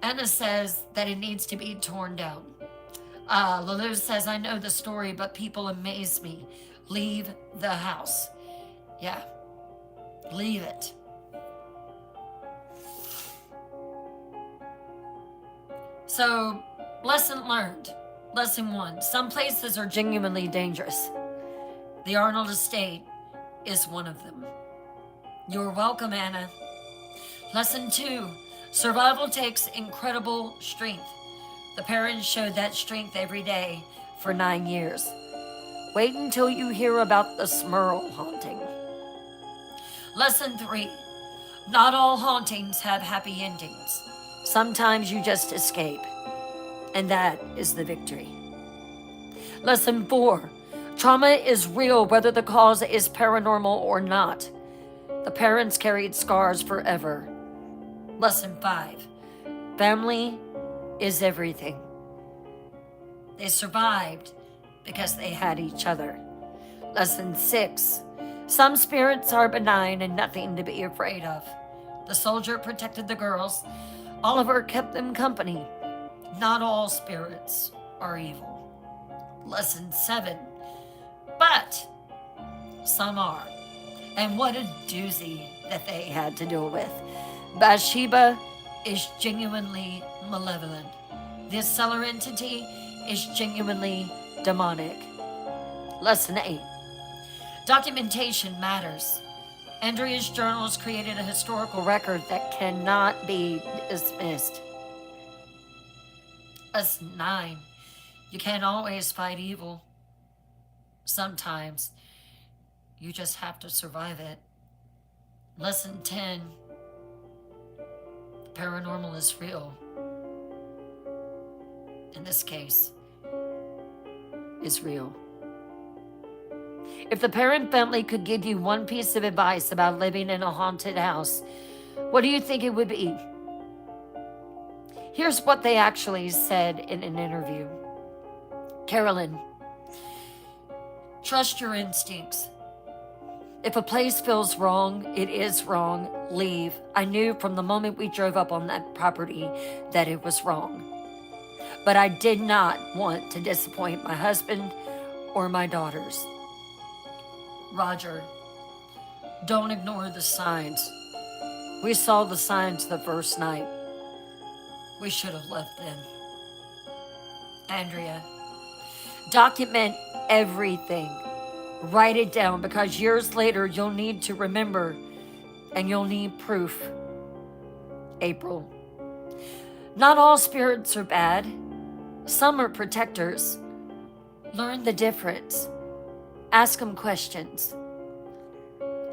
Anna says that it needs to be torn down. Lulu says, I know the story, but people amaze me. Leave the house. Yeah, leave it. So, lesson learned. Lesson 1. Some places are genuinely dangerous. The Arnold Estate is one of them. You're welcome, Anna. Lesson 2. Survival takes incredible strength. The parents showed that strength every day for 9 years. Wait until you hear about the Smurl haunting. Lesson 3. Not all hauntings have happy endings. Sometimes you just escape, and that is the victory. Lesson 4. Trauma is real whether the cause is paranormal or not. The parents carried scars forever. Lesson 5. Family is everything. They survived because they had each other. Lesson 6. Some spirits are benign and nothing to be afraid of. The soldier protected the girls. Oliver kept them company. Not all spirits are evil. Lesson 7. But some are. And what a doozy that they had to deal with. Bathsheba is genuinely malevolent. This cellar entity is genuinely demonic. Lesson 8. Documentation matters. Andrea's journals created a historical record that cannot be dismissed. Lesson 9. You can't always fight evil. Sometimes you just have to survive it. Lesson 10. The paranormal is real. In this case, is real. If the Perron family could give you one piece of advice about living in a haunted house, what do you think it would be? Here's what they actually said in an interview. Carolyn, Trust your instincts. If a place feels wrong, it is wrong. Leave. I knew from the moment we drove up on that property that it was wrong. But I did not want to disappoint my husband or my daughters. Roger, don't ignore the signs. We saw the signs the first night. We should have left then. Andrea, document everything. Write it down, because years later you'll need to remember and you'll need proof. April, not all spirits are bad. Some are protectors. Learn the difference. Ask them questions.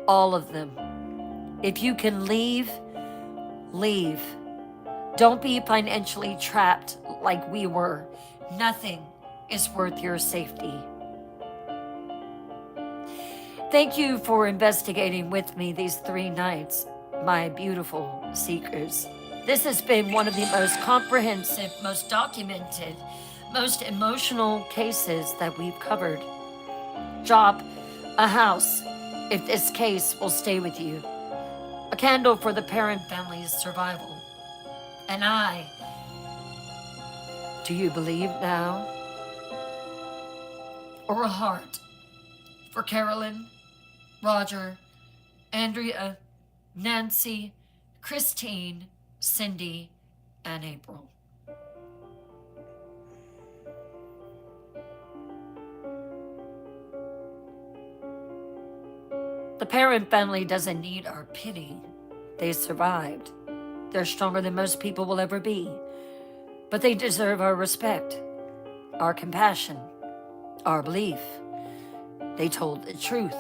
All of them. If you can leave, leave. Don't be financially trapped like we were. Nothing is worth your safety. Thank you for investigating with me these 3 nights, my beautiful seekers. This has been one of the most comprehensive, most documented, most emotional cases that we've covered. Drop a house if this case will stay with you. A candle for the Perron family's survival. And do you believe now? Or a heart for Carolyn, Roger, Andrea, Nancy, Christine, Cindy, and April. The Perron family doesn't need our pity. They survived. They're stronger than most people will ever be. But they deserve our respect, our compassion, our belief. They told the truth.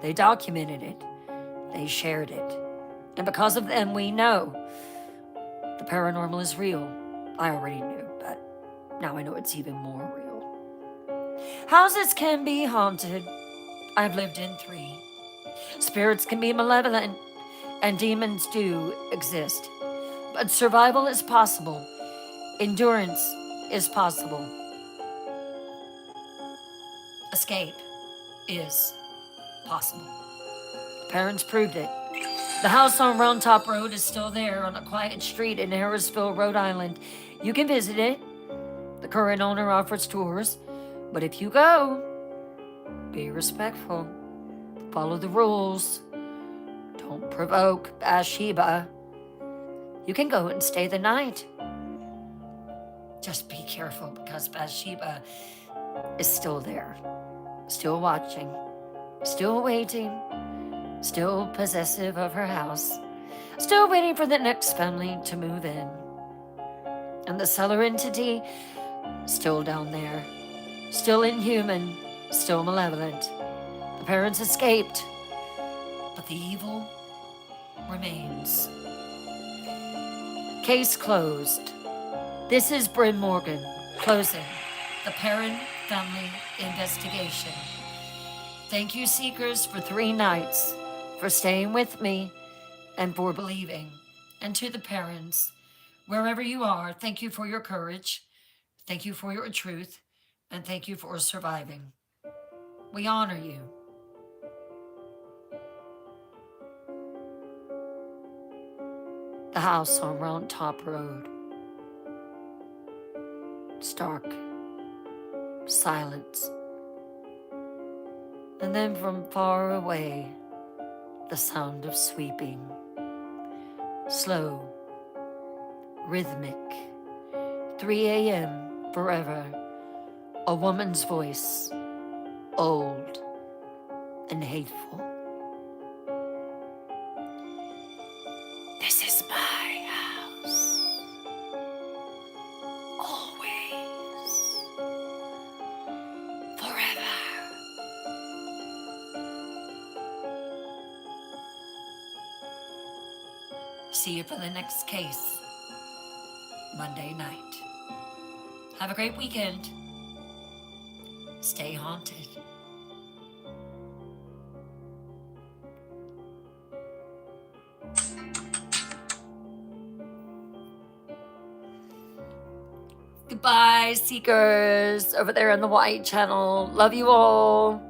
They documented it. They shared it. And because of them, we know the paranormal is real. I already knew, but now I know it's even more real. Houses can be haunted. I've lived in 3. Spirits can be malevolent, and demons do exist. But survival is possible. Endurance is possible. Escape is possible. Parents proved it. The house on Round Top Road is still there on a quiet street in Harrisville, Rhode Island. You can visit it. The current owner offers tours. But if you go, be respectful. Follow the rules. Don't provoke Bathsheba. You can go and stay the night. Just be careful, because Bathsheba is still there. Still watching. Still waiting. Still possessive of her house. Still waiting for the next family to move in. And the seller entity, still down there. Still inhuman. Still malevolent. The parents escaped. But the evil remains. Case closed. This is Bryn Morgan, closing the Perron family investigation. Thank you, seekers, for 3 nights, for staying with me, and for believing. And to the parents, wherever you are, thank you for your courage, thank you for your truth, and thank you for surviving. We honor you. The house on Round Top Road. Stark silence. And then from far away, the sound of sweeping. Slow, rhythmic. 3 a.m. forever. A woman's voice, old and hateful. This is my house. Always. Forever. See you for the next case, Monday night. Have a great weekend. Stay haunted. Goodbye, seekers over there on the White Channel. Love you all.